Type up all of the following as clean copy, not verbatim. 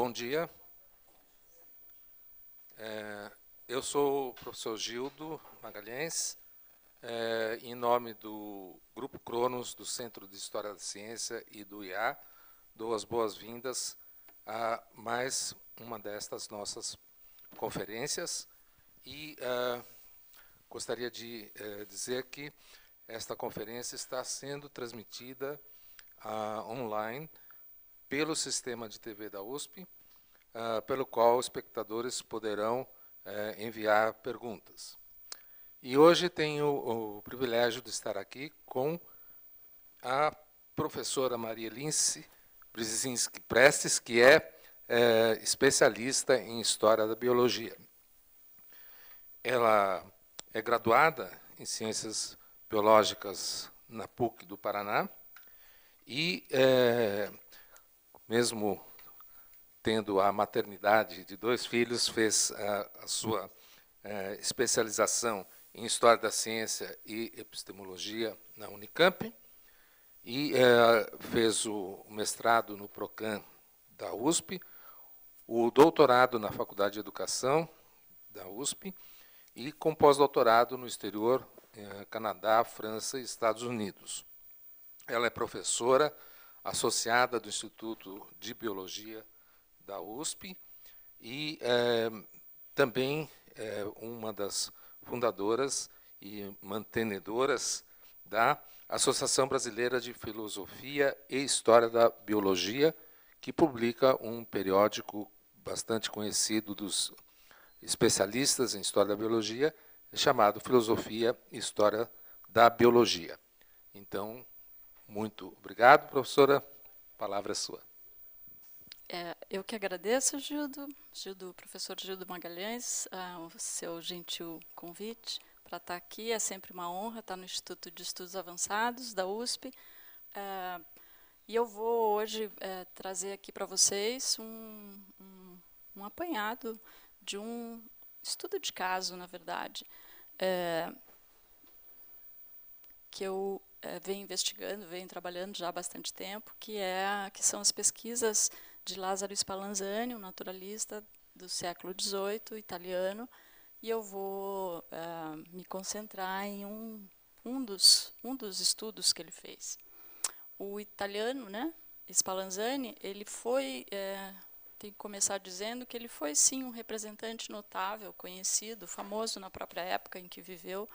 Bom dia. Eu sou o professor Gildo Magalhães, em nome do Grupo Cronos, do Centro de História da Ciência e do IA, dou as boas-vindas a mais uma destas nossas conferências e gostaria de dizer que esta conferência está sendo transmitida online pelo sistema de TV da USP, pelo qual os espectadores poderão enviar perguntas. E hoje tenho o privilégio de estar aqui com a professora Maria Lince Brzezinski Prestes, que é especialista em História da Biologia. Ela é graduada em Ciências Biológicas na PUC do Paraná e, mesmo tendo a maternidade de 2 filhos, fez a sua especialização em História da Ciência e Epistemologia na Unicamp e fez o mestrado no PROCAN da USP, o doutorado na Faculdade de Educação da USP e com pós-doutorado no exterior, Canadá, França e Estados Unidos. Ela é professora associada do Instituto de Biologia da USP e também é uma das fundadoras e mantenedoras da Associação Brasileira de Filosofia e História da Biologia, que publica um periódico bastante conhecido dos especialistas em História da Biologia, chamado Filosofia e História da Biologia. Então, muito obrigado, professora. A palavra é sua. Eu que agradeço, professor Gildo Magalhães, o seu gentil convite para estar aqui. É sempre uma honra estar no Instituto de Estudos Avançados da USP. E eu vou hoje trazer aqui para vocês um apanhado de um estudo de caso, na verdade, que eu venho investigando, venho trabalhando já há bastante tempo, que são as pesquisas de Lázaro Spallanzani, um naturalista do século XVIII, italiano, e eu vou me concentrar em um dos estudos que ele fez. O italiano, né, Spallanzani, ele foi, tem que começar dizendo que ele foi, sim, um representante notável, conhecido, famoso na própria época em que viveu,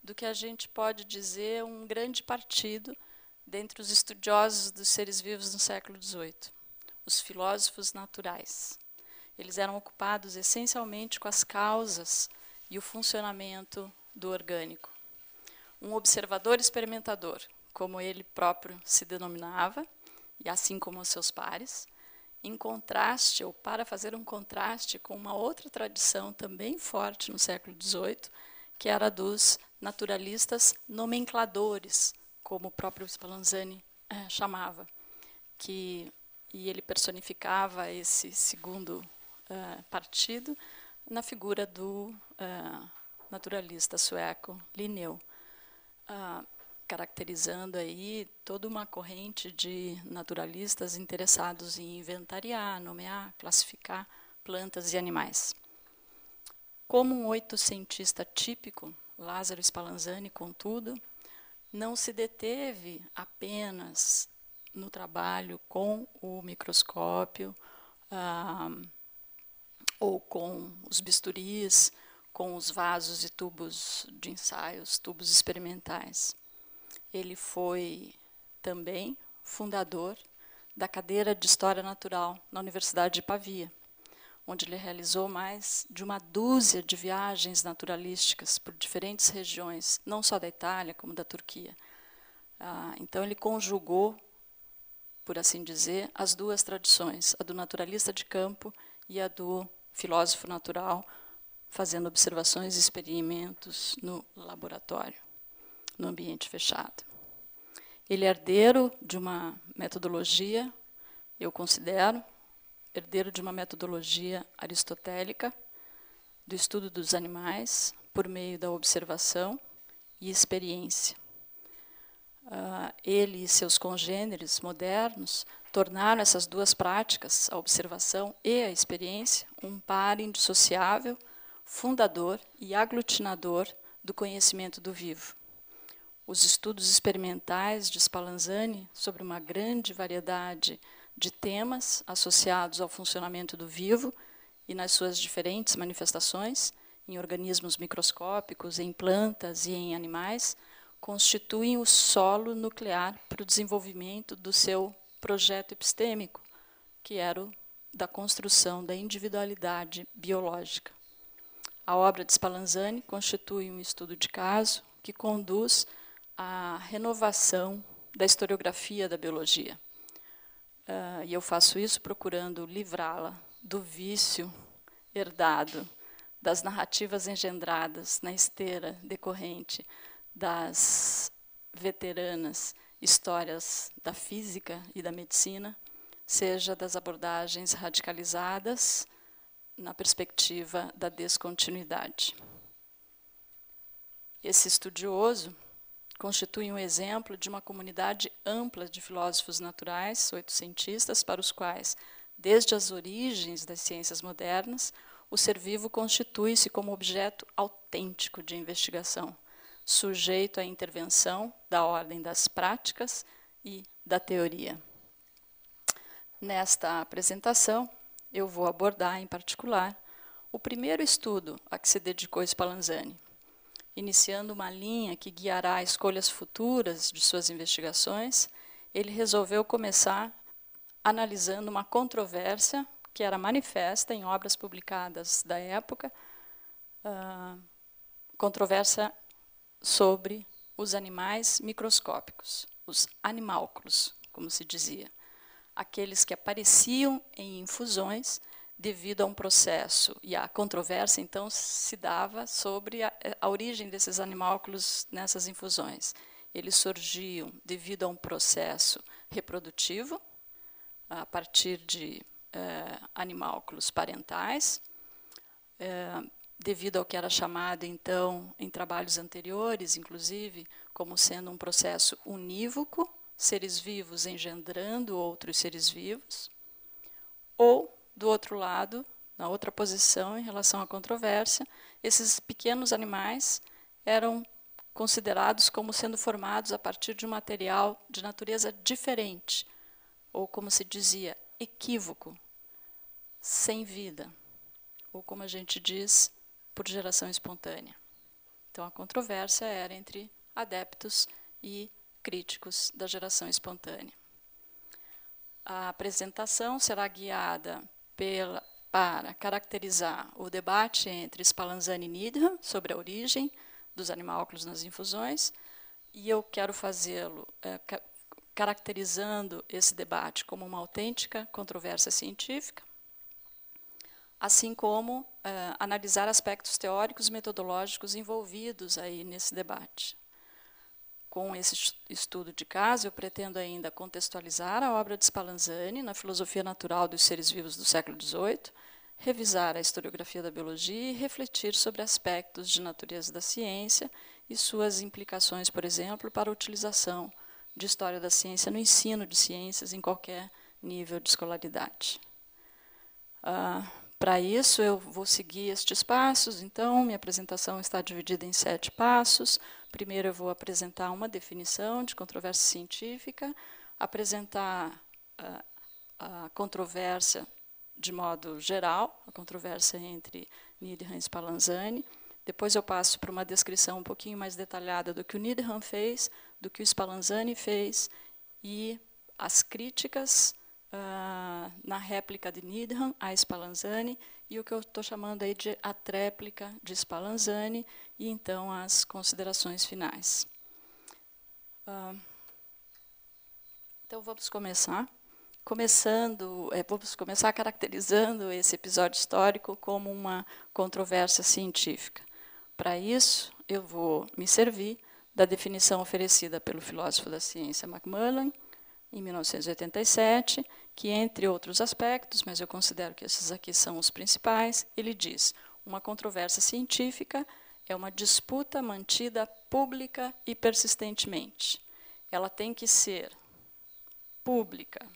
do que a gente pode dizer um grande partido dentre os estudiosos dos seres vivos no século XVIII, os filósofos naturais. Eles eram ocupados essencialmente com as causas e o funcionamento do orgânico. Um observador experimentador, como ele próprio se denominava, e assim como os seus pares, em contraste, ou para fazer um contraste com uma outra tradição também forte no século XVIII, que era a dos naturalistas nomencladores, como o próprio Spallanzani chamava, e ele personificava esse segundo partido na figura do naturalista sueco Linneu, caracterizando aí toda uma corrente de naturalistas interessados em inventariar, nomear, classificar plantas e animais. Como um oitocentista típico, Lázaro Spallanzani, contudo, não se deteve apenas no trabalho com o microscópio ou com os bisturis, com os vasos e tubos de ensaios, tubos experimentais. Ele foi também fundador da cadeira de História Natural na Universidade de Pavia, onde ele realizou mais de uma dúzia de viagens naturalísticas por diferentes regiões, não só da Itália, como da Turquia. Então, ele conjugou, por assim dizer, as duas tradições, a do naturalista de campo e a do filósofo natural, fazendo observações e experimentos no laboratório, no ambiente fechado. Ele é herdeiro de uma metodologia, eu considero, herdeiro de uma metodologia aristotélica do estudo dos animais por meio da observação e experiência. ele e seus congêneres modernos tornaram essas duas práticas, a observação e a experiência, um par indissociável, fundador e aglutinador do conhecimento do vivo. Os estudos experimentais de Spallanzani sobre uma grande variedade de temas associados ao funcionamento do vivo e nas suas diferentes manifestações, em organismos microscópicos, em plantas e em animais, constituem o solo nuclear para o desenvolvimento do seu projeto epistêmico, que era o da construção da individualidade biológica. A obra de Spallanzani constitui um estudo de caso que conduz à renovação da historiografia da biologia. E eu faço isso procurando livrá-la do vício herdado, das narrativas engendradas na esteira decorrente das veteranas histórias da física e da medicina, seja das abordagens radicalizadas na perspectiva da descontinuidade. Esse estudioso constitui um exemplo de uma comunidade ampla de filósofos naturais, oitocentistas, para os quais, desde as origens das ciências modernas, o ser vivo constitui-se como objeto autêntico de investigação, sujeito à intervenção da ordem das práticas e da teoria. Nesta apresentação, eu vou abordar, em particular, o primeiro estudo a que se dedicou Spallanzani, iniciando uma linha que guiará escolhas futuras de suas investigações. Ele resolveu começar analisando uma controvérsia que era manifesta em obras publicadas da época, controvérsia sobre os animais microscópicos, os animálculos, como se dizia, aqueles que apareciam em infusões devido a um processo, e a controvérsia, então, se dava sobre a origem desses animálculos nessas infusões. Eles surgiam devido a um processo reprodutivo, a partir de animálculos parentais, devido ao que era chamado, então, em trabalhos anteriores, inclusive, como sendo um processo unívoco, seres vivos engendrando outros seres vivos, ou, do outro lado, na outra posição, em relação à controvérsia, esses pequenos animais eram considerados como sendo formados a partir de um material de natureza diferente, ou, como se dizia, equívoco, sem vida, ou, como a gente diz, por geração espontânea. Então, a controvérsia era entre adeptos e críticos da geração espontânea. A apresentação será guiada para caracterizar o debate entre Spallanzani e Needham sobre a origem dos animálculos nas infusões, e eu quero fazê-lo caracterizando esse debate como uma autêntica controvérsia científica, assim como analisar aspectos teóricos e metodológicos envolvidos aí nesse debate. Com esse estudo de caso, eu pretendo ainda contextualizar a obra de Spallanzani na filosofia natural dos seres vivos do século XVIII, revisar a historiografia da biologia e refletir sobre aspectos de natureza da ciência e suas implicações, por exemplo, para a utilização de história da ciência no ensino de ciências em qualquer nível de escolaridade. Para isso, eu vou seguir estes passos. Então, minha apresentação está dividida em 7 passos. Primeiro, eu vou apresentar uma definição de controvérsia científica, apresentar a controvérsia de modo geral, a controvérsia entre Needham e Spallanzani. Depois eu passo para uma descrição um pouquinho mais detalhada do que o Needham fez, do que o Spallanzani fez, e as críticas na réplica de Needham a Spallanzani, e o que eu estou chamando aí de a tréplica de Spallanzani, e então as considerações finais. Então vamos começar. Vamos começar caracterizando esse episódio histórico como uma controvérsia científica. Para isso, eu vou me servir da definição oferecida pelo filósofo da ciência Macmillan, em 1987, que, entre outros aspectos, mas eu considero que esses aqui são os principais, ele diz: uma controvérsia científica é uma disputa mantida pública e persistentemente, ela tem que ser pública,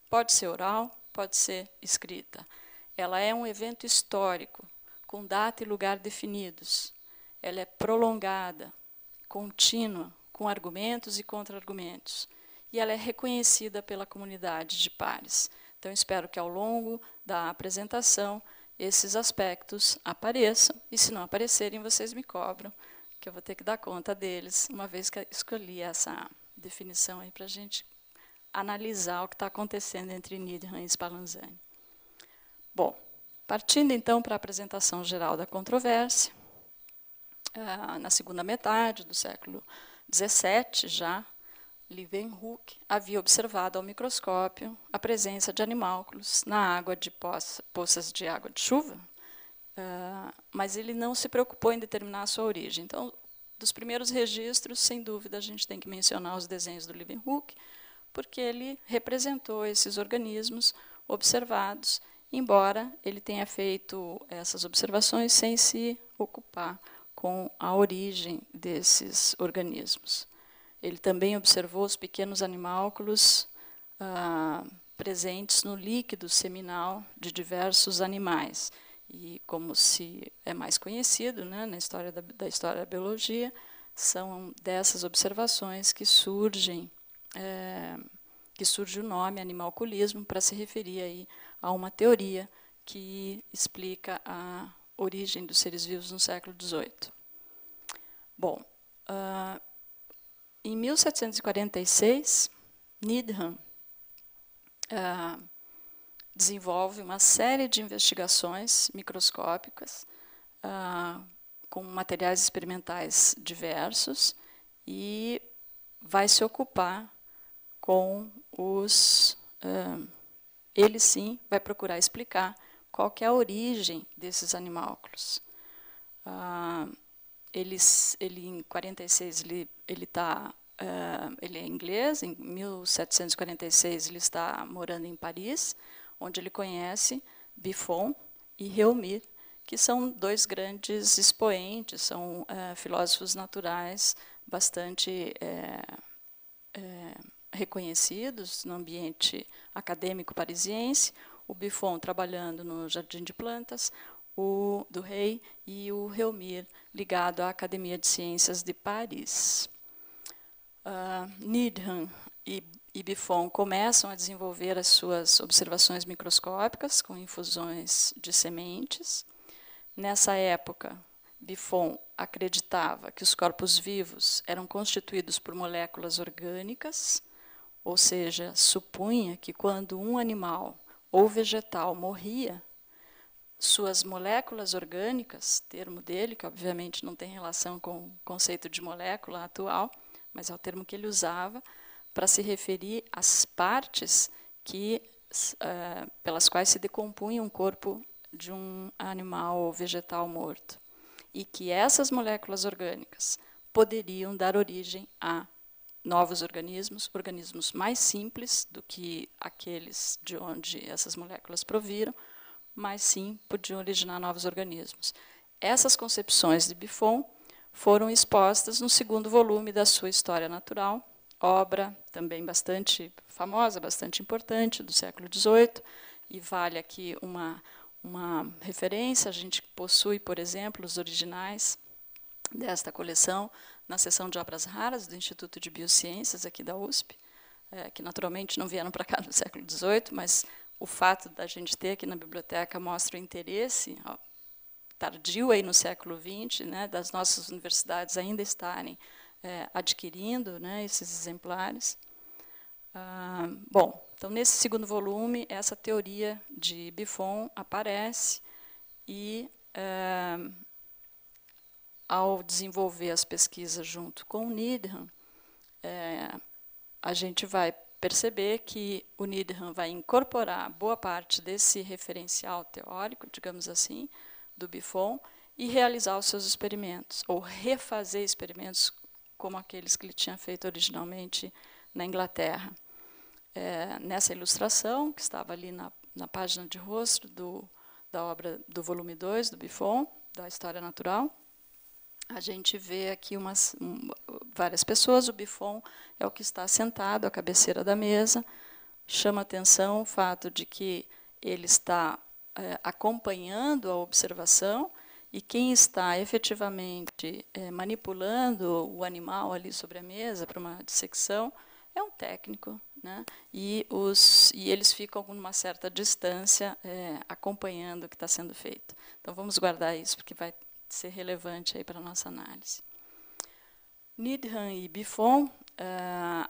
pode ser oral, pode ser escrita. Ela é um evento histórico, com data e lugar definidos. Ela é prolongada, contínua, com argumentos e contra-argumentos. E ela é reconhecida pela comunidade de pares. Então, espero que, ao longo da apresentação, esses aspectos apareçam, e, se não aparecerem, vocês me cobram, que eu vou ter que dar conta deles, uma vez que escolhi essa definição para a gente analisar o que está acontecendo entre Needham e Spallanzani. Bom, partindo, então, para a apresentação geral da controvérsia, na segunda metade do século XVII, já, Leeuwenhoek havia observado ao microscópio a presença de animálculos na água de poças de água de chuva, mas ele não se preocupou em determinar a sua origem. Então, dos primeiros registros, sem dúvida, a gente tem que mencionar os desenhos do Leeuwenhoek, porque ele representou esses organismos observados, embora ele tenha feito essas observações sem se ocupar com a origem desses organismos. Ele também observou os pequenos animálculos presentes no líquido seminal de diversos animais. E, como se é mais conhecido, né, na história da história da biologia, são dessas observações que surge o nome animalculismo, para se referir aí a uma teoria que explica a origem dos seres vivos no século XVIII. Bom, em 1746, Needham desenvolve uma série de investigações microscópicas com materiais experimentais diversos e vai se ocupar com os... ele, sim, vai procurar explicar qual que é a origem desses animálculos. Ele, em 46, ele é inglês. Em 1746, ele está morando em Paris, onde ele conhece Buffon e Réaumur, que são dois grandes expoentes, são filósofos naturais bastante reconhecidos no ambiente acadêmico parisiense. O Buffon trabalhando no Jardim de Plantas, o do Rei, e o Réaumur ligado à Academia de Ciências de Paris. Needham e Buffon começam a desenvolver as suas observações microscópicas com infusões de sementes. Nessa época, Buffon acreditava que os corpos vivos eram constituídos por moléculas orgânicas, ou seja, supunha que, quando um animal ou vegetal morria, suas moléculas orgânicas, termo dele, que obviamente não tem relação com o conceito de molécula atual, mas é o termo que ele usava para se referir às partes pelas quais se decompunha um corpo de um animal ou vegetal morto, e que essas moléculas orgânicas poderiam dar origem a novos organismos, organismos mais simples do que aqueles de onde essas moléculas proviram, mas sim podiam originar novos organismos. Essas concepções de Buffon foram expostas no segundo volume da sua História Natural, obra também bastante famosa, bastante importante, do século XVIII, e vale aqui uma referência. A gente possui, por exemplo, os originais desta coleção na seção de obras raras do Instituto de Biociências, aqui da USP, que naturalmente não vieram para cá no século XVIII, mas o fato da gente ter aqui na biblioteca mostra o interesse tardio aí no século XX, né, das nossas universidades ainda estarem adquirindo, né, esses exemplares. Bom, então, nesse segundo volume, essa teoria de Buffon aparece e, ao desenvolver as pesquisas junto com o Needham, a gente vai perceber que o Needham vai incorporar boa parte desse referencial teórico, digamos assim, do Buffon, e realizar os seus experimentos, ou refazer experimentos como aqueles que ele tinha feito originalmente na Inglaterra. Nessa ilustração, que estava ali na página de rosto da obra do volume 2 do Buffon, da História Natural, a gente vê aqui várias pessoas. O Buffon é o que está sentado à cabeceira da mesa. Chama atenção o fato de que ele está acompanhando a observação, e quem está efetivamente manipulando o animal ali sobre a mesa para uma dissecção é um técnico, né? E eles ficam com uma certa distância acompanhando o que está sendo feito. Então, vamos guardar isso, porque vai ser relevante aí para a nossa análise. Needham e Buffon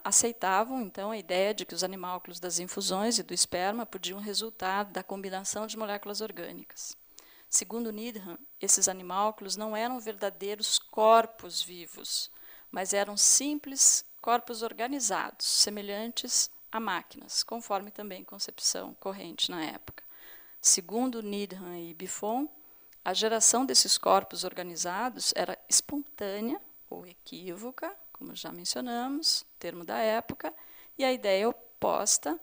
aceitavam, então, a ideia de que os animálculos das infusões e do esperma podiam resultar da combinação de moléculas orgânicas. Segundo Needham, esses animálculos não eram verdadeiros corpos vivos, mas eram simples corpos organizados, semelhantes a máquinas, conforme também concepção corrente na época. Segundo Needham e Buffon, a geração desses corpos organizados era espontânea ou equívoca, como já mencionamos, termo da época, e a ideia oposta,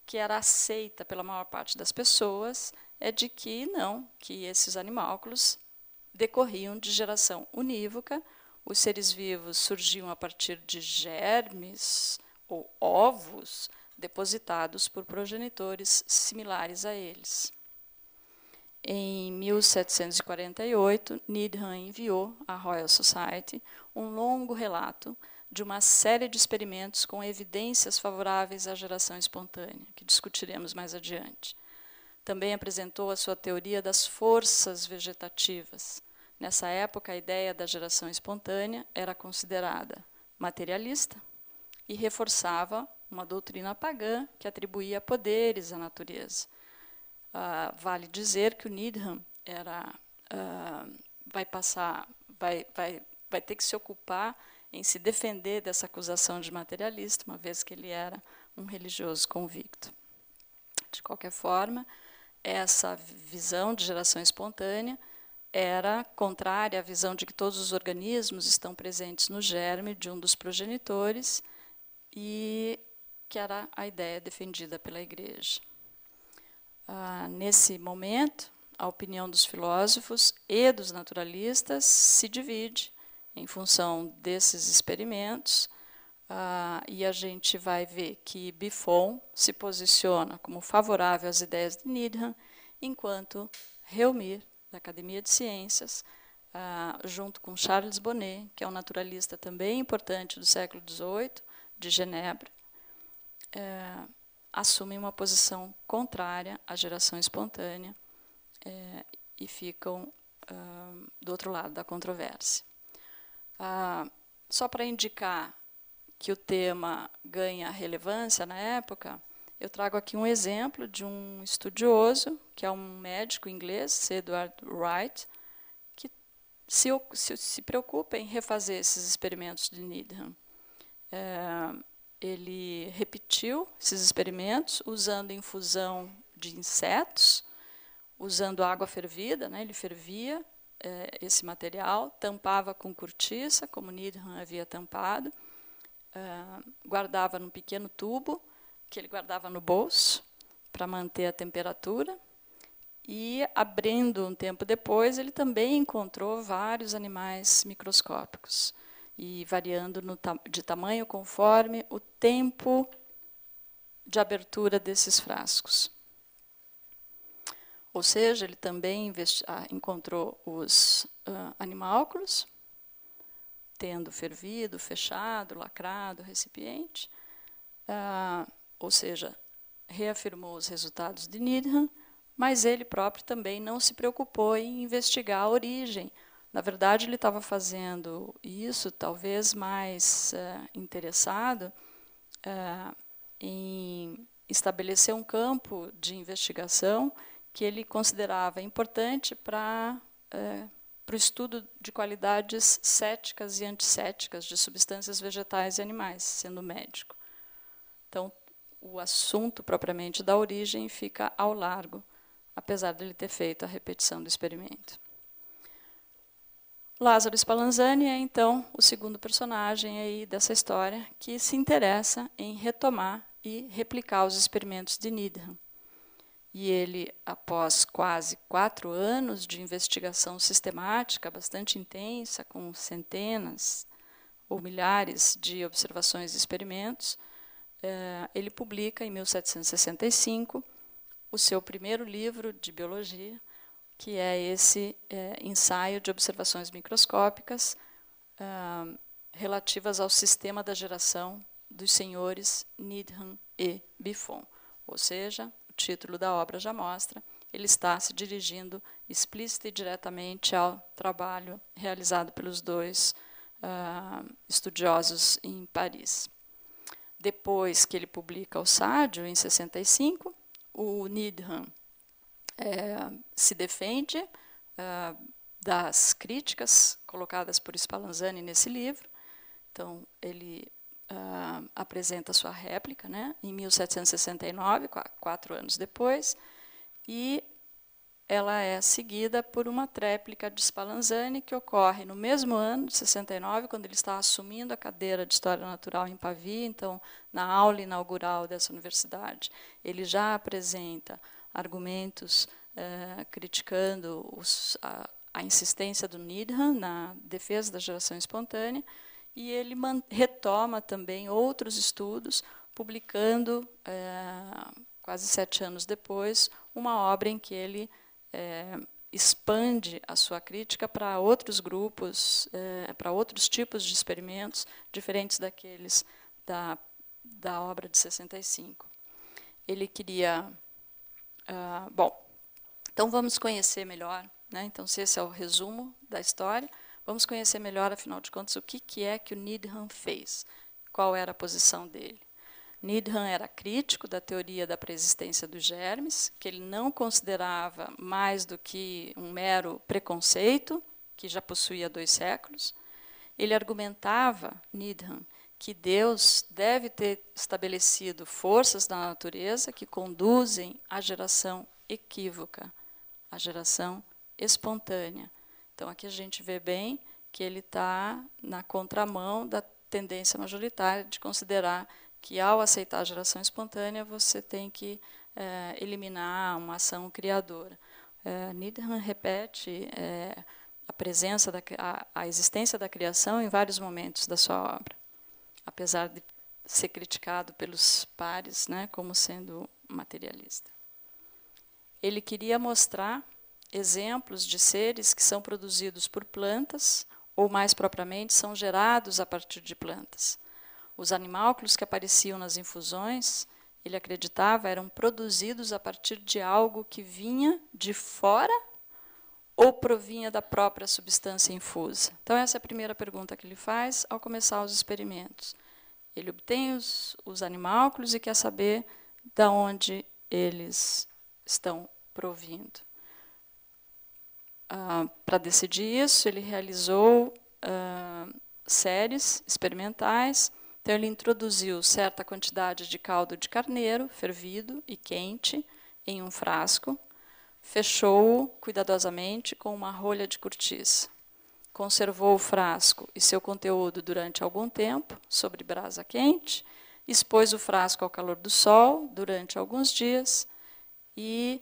que era aceita pela maior parte das pessoas, é de que não, que esses animálculos decorriam de geração unívoca, os seres vivos surgiam a partir de germes ou ovos depositados por progenitores similares a eles. Em 1748, Needham enviou à Royal Society um longo relato de uma série de experimentos com evidências favoráveis à geração espontânea, que discutiremos mais adiante. Também apresentou a sua teoria das forças vegetativas. Nessa época, a ideia da geração espontânea era considerada materialista e reforçava uma doutrina pagã que atribuía poderes à natureza. Vale dizer que o Needham vai ter que se ocupar em se defender dessa acusação de materialista, uma vez que ele era um religioso convicto. De qualquer forma, essa visão de geração espontânea era contrária à visão de que todos os organismos estão presentes no germe de um dos progenitores, e que era a ideia defendida pela Igreja. Nesse momento, a opinião dos filósofos e dos naturalistas se divide em função desses experimentos, e a gente vai ver que Buffon se posiciona como favorável às ideias de Needham, enquanto Reaumur, da Academia de Ciências, junto com Charles Bonnet, que é um naturalista também importante do século XVIII, de Genebra, assumem uma posição contrária à geração espontânea e ficam do outro lado da controvérsia. Só para indicar que o tema ganha relevância na época, eu trago aqui um exemplo de um estudioso, que é um médico inglês, Edward Wright, que se preocupa em refazer esses experimentos de Needham. Ele repetiu esses experimentos usando infusão de insetos, usando água fervida, né? Ele fervia esse material, tampava com cortiça, como Needham havia tampado, guardava num pequeno tubo, que ele guardava no bolso, para manter a temperatura, e, abrindo um tempo depois, ele também encontrou vários animais microscópicos, e variando de tamanho conforme o tempo de abertura desses frascos. Ou seja, ele também encontrou os animálculos, tendo fervido, fechado, lacrado o recipiente, ou seja, reafirmou os resultados de Needham, mas ele próprio também não se preocupou em investigar a origem. Na verdade, ele estava fazendo isso, talvez mais interessado em estabelecer um campo de investigação que ele considerava importante para o estudo de qualidades céticas e anticéticas de substâncias vegetais e animais, sendo médico. Então, o assunto propriamente da origem fica ao largo, apesar de ele ter feito a repetição do experimento. Lázaro Spallanzani é, então, o segundo personagem aí dessa história que se interessa em retomar e replicar os experimentos de Needham. E ele, após quase 4 anos de investigação sistemática, bastante intensa, com centenas ou milhares de observações e experimentos, ele publica, em 1765, o seu primeiro livro de biologia, que é esse ensaio de observações microscópicas relativas ao sistema da geração dos senhores Needham e Buffon. Ou seja, o título da obra já mostra, ele está se dirigindo explícita e diretamente ao trabalho realizado pelos dois estudiosos em Paris. Depois que ele publica o Sádio, em 65, o Needham se defende das críticas colocadas por Spallanzani nesse livro. Então, ele apresenta sua réplica, né, em 1769, 4 anos depois, e ela é seguida por uma tréplica de Spallanzani, que ocorre no mesmo ano, de 69, quando ele está assumindo a cadeira de História Natural em Pavia. Então, na aula inaugural dessa universidade, ele já apresenta argumentos criticando a insistência do Needham na defesa da geração espontânea, e ele retoma também outros estudos, publicando, quase 7 anos depois, uma obra em que ele expande a sua crítica para outros grupos, para outros tipos de experimentos, diferentes daqueles da obra de 65. Ele queria... bom, então vamos conhecer melhor, né? Então, se esse é o resumo da história, vamos conhecer melhor, afinal de contas, o que é que o Needham fez, qual era a posição dele. Needham era crítico da teoria da preexistência dos germes, que ele não considerava mais do que um mero preconceito, que já possuía 2 séculos. Ele argumentava, Needham, que Deus deve ter estabelecido forças na natureza que conduzem à geração equívoca, à geração espontânea. Então, aqui a gente vê bem que ele está na contramão da tendência majoritária de considerar que, ao aceitar a geração espontânea, você tem que eliminar uma ação criadora. Needham repete a presença, a existência da criação em vários momentos da sua obra, apesar de ser criticado pelos pares, né, como sendo materialista. Ele queria mostrar exemplos de seres que são produzidos por plantas, ou mais propriamente, são gerados a partir de plantas. Os animálculos que apareciam nas infusões, ele acreditava, eram produzidos a partir de algo que vinha de fora ou provinha da própria substância infusa. Então, essa é a primeira pergunta que ele faz ao começar os experimentos. Ele obtém os animálculos e quer saber de onde eles estão provindo. Para decidir isso, ele realizou séries experimentais. Então, ele introduziu certa quantidade de caldo de carneiro, fervido e quente, em um frasco, fechou-o cuidadosamente com uma rolha de cortiça. Conservou o frasco e seu conteúdo durante algum tempo, sobre brasa quente, expôs o frasco ao calor do sol durante alguns dias e,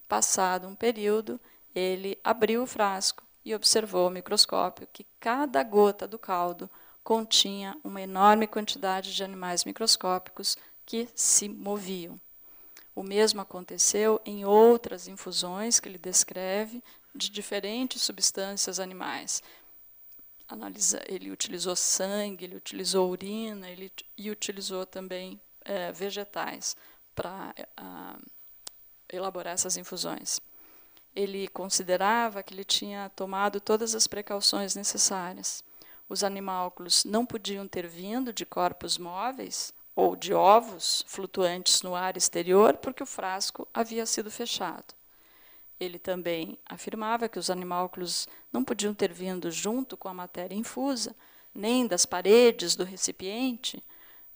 passado um período, ele abriu o frasco e observou ao microscópio que cada gota do caldo continha uma enorme quantidade de animais microscópicos que se moviam. O mesmo aconteceu em outras infusões que ele descreve de diferentes substâncias animais. Ele utilizou sangue, ele utilizou urina, e utilizou também vegetais para elaborar essas infusões. Ele considerava que ele tinha tomado todas as precauções necessárias. Os animálculos não podiam ter vindo de corpos móveis ou de ovos flutuantes no ar exterior, porque o frasco havia sido fechado. Ele também afirmava que os animálculos não podiam ter vindo junto com a matéria infusa, nem das paredes do recipiente,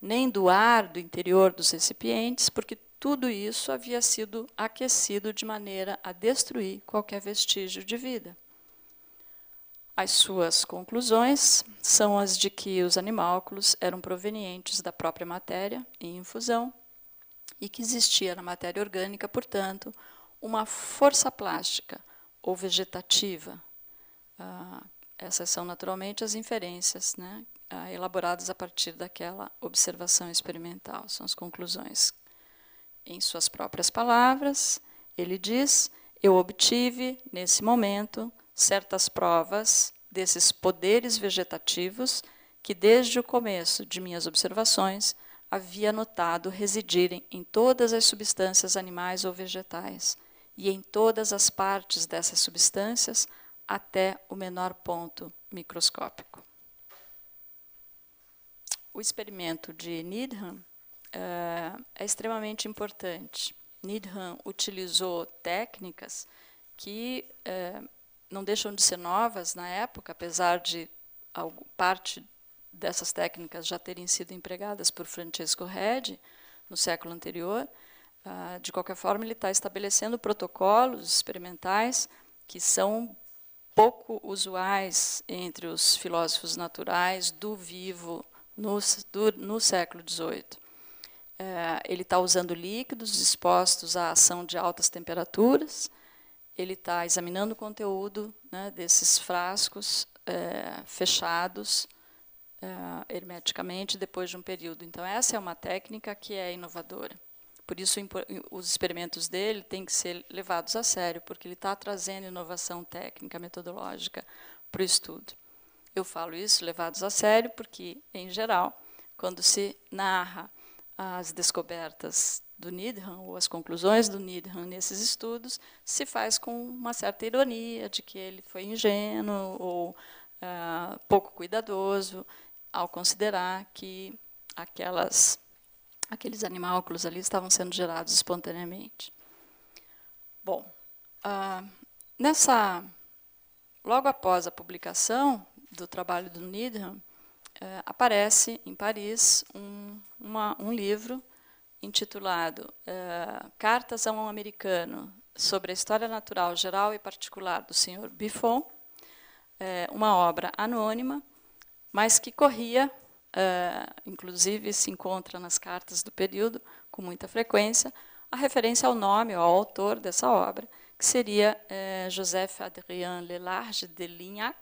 nem do ar do interior dos recipientes, porque tudo isso havia sido aquecido de maneira a destruir qualquer vestígio de vida. As suas conclusões são as de que os animálculos eram provenientes da própria matéria em infusão e que existia na matéria orgânica, portanto, uma força plástica ou vegetativa. Essas são, naturalmente, as inferências, né, elaboradas a partir daquela observação experimental. São as conclusões. Em suas próprias palavras, ele diz: eu obtive, nesse momento, certas provas desses poderes vegetativos que, desde o começo de minhas observações, havia notado residirem em todas as substâncias animais ou vegetais, e em todas as partes dessas substâncias, até o menor ponto microscópico. O experimento de Needham é extremamente importante. Needham utilizou técnicas que não deixam de ser novas na época, apesar de parte dessas técnicas já terem sido empregadas por Francesco Redi no século anterior. De qualquer forma, ele está estabelecendo protocolos experimentais que são pouco usuais entre os filósofos naturais do vivo no século XVIII. Ele está usando líquidos expostos à ação de altas temperaturas, ele está examinando o conteúdo, né, desses frascos fechados hermeticamente depois de um período. Então, essa é uma técnica que é inovadora. Por isso, os experimentos dele têm que ser levados a sério, porque ele está trazendo inovação técnica, metodológica para o estudo. Eu falo isso, levados a sério, porque, em geral, quando se narra as descobertas do Needham, ou as conclusões do Needham nesses estudos, se faz com uma certa ironia de que ele foi ingênuo ou pouco cuidadoso, ao considerar que aqueles animálculos ali estavam sendo gerados espontaneamente. Bom, logo após a publicação do trabalho do Needham, aparece em Paris um livro intitulado Cartas a um Americano sobre a História Natural Geral e Particular do Sr. Buffon, uma obra anônima, mas que corria, inclusive se encontra nas cartas do período, com muita frequência, a referência ao nome, ao autor dessa obra, que seria Joseph-Adrien Lelarge de Lignac,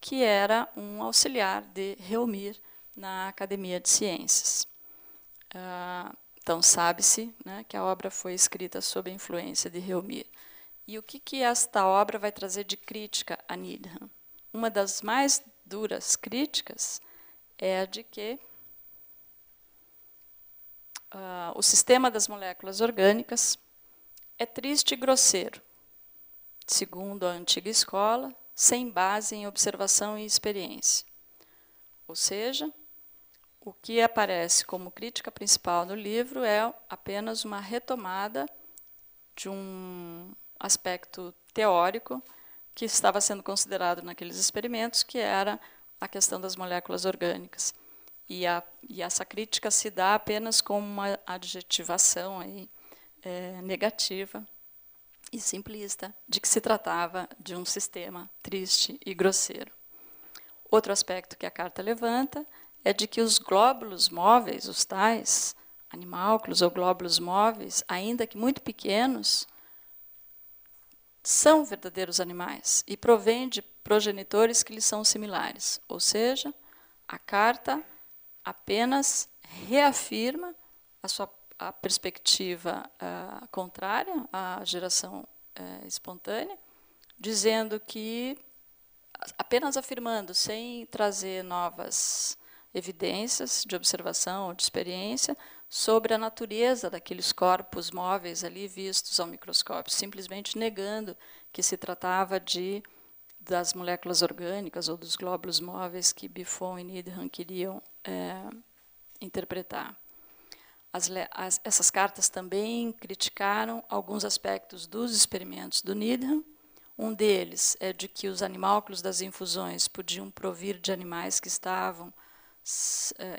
que era um auxiliar de Réaumur na Academia de Ciências. Então, sabe-se, né, que a obra foi escrita sob a influência de Réaumur. E o que esta obra vai trazer de crítica a Needham? Uma das mais duras críticas é a de que o sistema das moléculas orgânicas é triste e grosseiro, segundo a antiga escola, sem base em observação e experiência. Ou seja, o que aparece como crítica principal no livro é apenas uma retomada de um aspecto teórico que estava sendo considerado naqueles experimentos, que era a questão das moléculas orgânicas. E essa crítica se dá apenas com uma adjetivação aí, negativa e simplista, de que se tratava de um sistema triste e grosseiro. Outro aspecto que a carta levanta é de que os glóbulos móveis, os tais animálculos ou glóbulos móveis, ainda que muito pequenos, são verdadeiros animais e provêm de progenitores que lhes são similares. Ou seja, a carta apenas reafirma a perspectiva contrária à geração espontânea, dizendo que, apenas afirmando, sem trazer novas evidências de observação ou de experiência, sobre a natureza daqueles corpos móveis ali vistos ao microscópio, simplesmente negando que se tratava das moléculas orgânicas ou dos glóbulos móveis que Buffon e Needham queriam interpretar. Essas cartas também criticaram alguns aspectos dos experimentos do Needham. Um deles é de que os animálculos das infusões podiam provir de animais que estavam...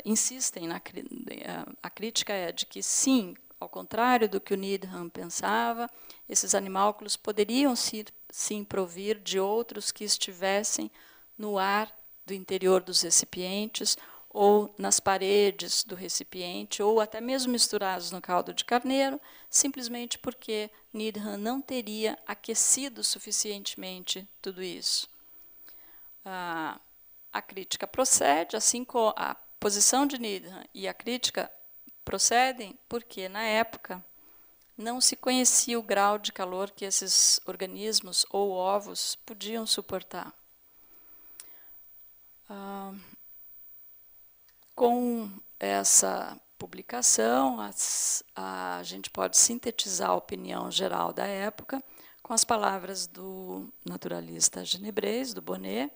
insistem a crítica é de que, sim, ao contrário do que o Needham pensava, esses animálculos poderiam sim provir de outros que estivessem no ar do interior dos recipientes ou nas paredes do recipiente, ou até mesmo misturados no caldo de carneiro, simplesmente porque Needham não teria aquecido suficientemente tudo isso. a crítica procede, assim como a posição de Needham e a crítica procedem porque, na época, não se conhecia o grau de calor que esses organismos ou ovos podiam suportar. Com essa publicação, a gente pode sintetizar a opinião geral da época com as palavras do naturalista genebrês, do Bonnet,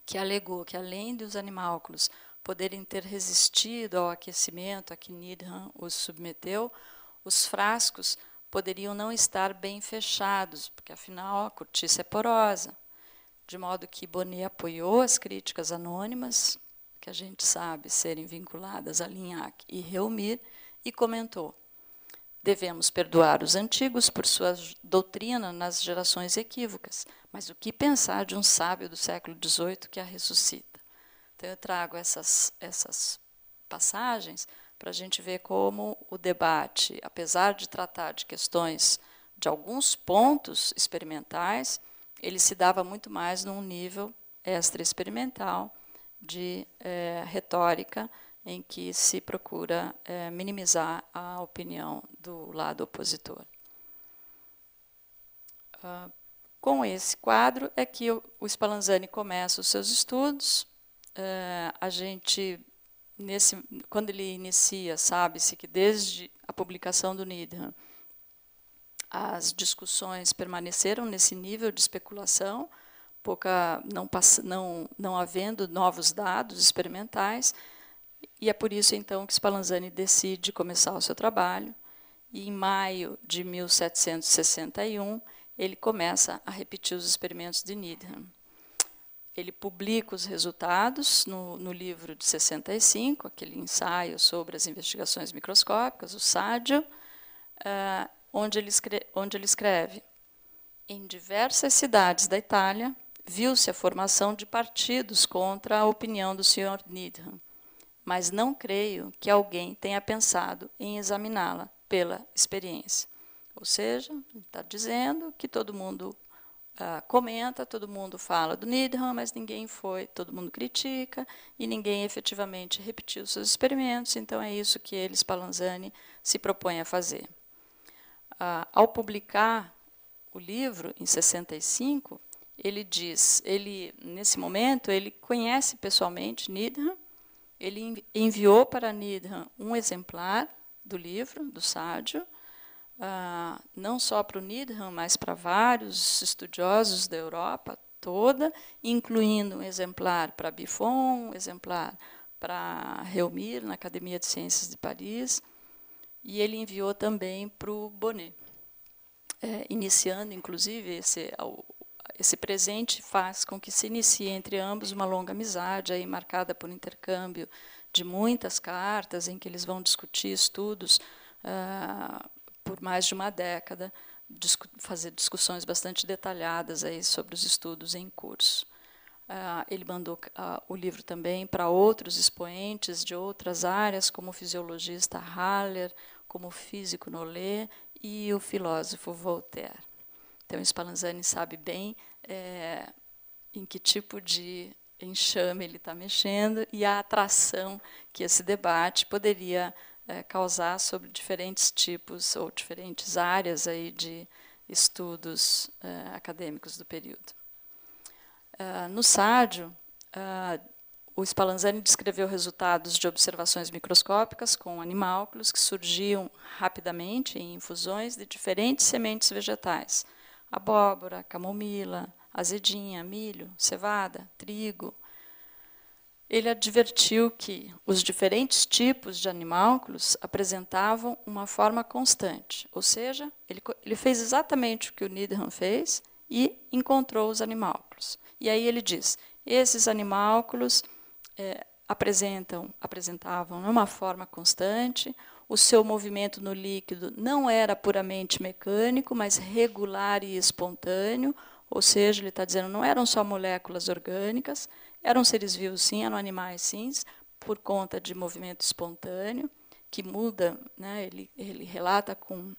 que alegou que, além dos animálculos poderem ter resistido ao aquecimento a que Needham os submeteu, os frascos poderiam não estar bem fechados, porque, afinal, a cortiça é porosa. De modo que Bonnet apoiou as críticas anônimas, que a gente sabe serem vinculadas a Lignac e Réaumur, e comentou: devemos perdoar os antigos por sua doutrina nas gerações equívocas, mas o que pensar de um sábio do século XVIII que a ressuscita? Então, eu trago essas passagens para a gente ver como o debate, apesar de tratar de questões de alguns pontos experimentais, ele se dava muito mais num nível extra-experimental de retórica, em que se procura minimizar a opinião do lado opositor. Com esse quadro é que o Spallanzani começa os seus estudos. A gente, quando ele inicia, sabe-se que desde a publicação do Needham, as discussões permaneceram nesse nível de especulação, não havendo novos dados experimentais, e é por isso, então, que Spallanzani decide começar o seu trabalho, e em maio de 1761, ele começa a repetir os experimentos de Needham. Ele publica os resultados no livro de 65, aquele ensaio sobre as investigações microscópicas, o Saggio, onde ele escreve: em diversas cidades da Itália, viu-se a formação de partidos contra a opinião do Sr. Needham, mas não creio que alguém tenha pensado em examiná-la pela experiência. Ou seja, ele está dizendo que todo mundo comenta, todo mundo fala do Needham, mas todo mundo critica, e ninguém efetivamente repetiu seus experimentos, então é isso que ele, Spallanzani, se propõe a fazer. Ao publicar o livro, em 65, ele diz, nesse momento, ele conhece pessoalmente Needham, ele enviou para Needham um exemplar do livro, do Saggio, não só para o Needham, mas para vários estudiosos da Europa toda, incluindo um exemplar para Buffon, um exemplar para Réaumur, na Academia de Ciências de Paris, e ele enviou também para o Bonnet. Iniciando, inclusive, esse presente faz com que se inicie entre ambos uma longa amizade, aí marcada por intercâmbio de muitas cartas, em que eles vão discutir estudos por mais de uma década, fazer discussões bastante detalhadas aí sobre os estudos em curso. Ele mandou o livro também para outros expoentes de outras áreas, como o fisiologista Haller, como o físico Nollet e o filósofo Voltaire. Então, Spallanzani sabe bem em que tipo de enxame ele está mexendo e a atração que esse debate poderia causar sobre diferentes tipos ou diferentes áreas aí de estudos acadêmicos do período. No Saggio, o Spallanzani descreveu resultados de observações microscópicas com animálculos que surgiam rapidamente em infusões de diferentes sementes vegetais: abóbora, camomila, azedinha, milho, cevada, trigo. Ele advertiu que os diferentes tipos de animálculos apresentavam uma forma constante, ou seja, ele fez exatamente o que o Needham fez e encontrou os animálculos. E aí ele diz: esses animálculos apresentavam uma forma constante, o seu movimento no líquido não era puramente mecânico, mas regular e espontâneo, ou seja, ele está dizendo, não eram só moléculas orgânicas, eram seres vivos sim, eram animais sim, por conta de movimento espontâneo, que muda, né, ele relata com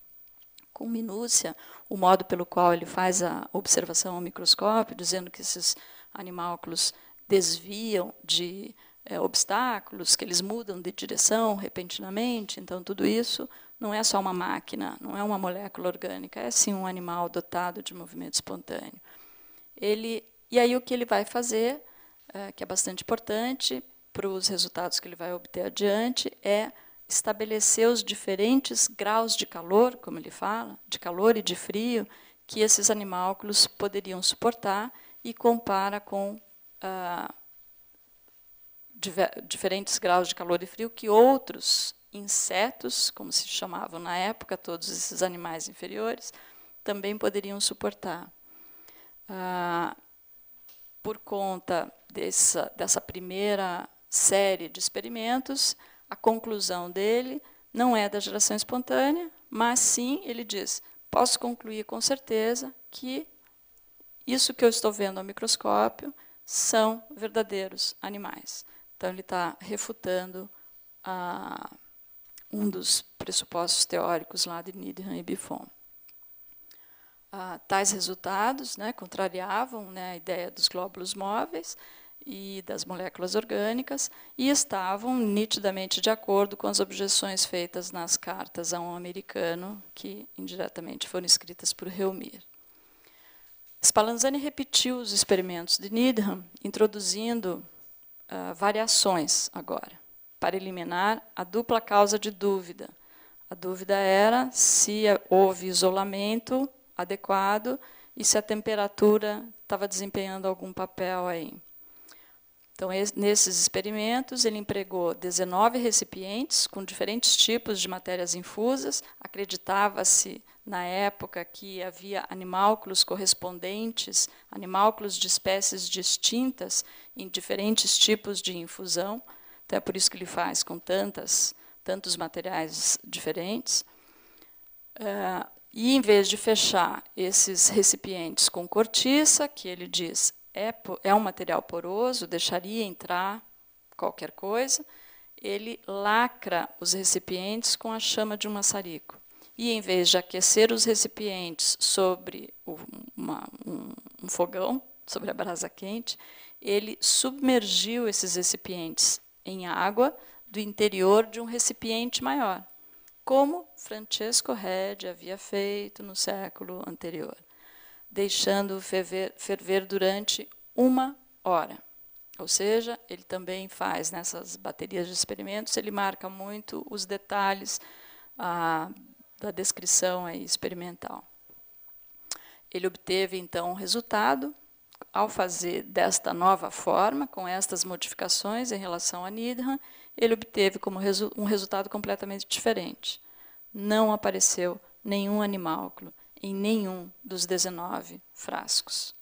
minúcia o modo pelo qual ele faz a observação ao microscópio, dizendo que esses animálculos desviam de obstáculos, que eles mudam de direção repentinamente. Então, tudo isso não é só uma máquina, não é uma molécula orgânica, é sim um animal dotado de movimento espontâneo. E aí o que ele vai fazer, que é bastante importante para os resultados que ele vai obter adiante, é estabelecer os diferentes graus de calor, como ele fala, de calor e de frio, que esses animálculos poderiam suportar, e compara com diferentes graus de calor e frio que outros insetos, como se chamavam na época, todos esses animais inferiores, também poderiam suportar. Por conta dessa primeira série de experimentos, a conclusão dele não é da geração espontânea, mas sim, ele diz, posso concluir com certeza que isso que eu estou vendo ao microscópio são verdadeiros animais. Então, ele está refutando um dos pressupostos teóricos lá de Needham e Buffon. Tais resultados, né, contrariavam, né, a ideia dos glóbulos móveis e das moléculas orgânicas, e estavam nitidamente de acordo com as objeções feitas nas cartas a um americano, que indiretamente foram escritas por Reumir. Spallanzani repetiu os experimentos de Needham, introduzindo variações agora, para eliminar a dupla causa de dúvida. A dúvida era se houve isolamento adequado e se a temperatura estava desempenhando algum papel aí. Então, nesses experimentos, ele empregou 19 recipientes com diferentes tipos de matérias infusas. Acreditava-se, na época, que havia animálculos correspondentes, animálculos de espécies distintas em diferentes tipos de infusão. Então, é por isso que ele faz com tantos materiais diferentes. E, em vez de fechar esses recipientes com cortiça, que ele diz é um material poroso, deixaria entrar qualquer coisa, ele lacra os recipientes com a chama de um maçarico. E, em vez de aquecer os recipientes sobre um fogão, sobre a brasa quente, ele submergiu esses recipientes em água do interior de um recipiente maior, como Francesco Redi havia feito no século anterior, deixando ferver durante 1 hora. Ou seja, ele também faz, nessas baterias de experimentos, ele marca muito os detalhes da descrição aí experimental. Ele obteve, então, um resultado, ao fazer desta nova forma, com estas modificações em relação a Needham, ele obteve como um resultado completamente diferente. Não apareceu nenhum animálculo em nenhum dos 19 frascos.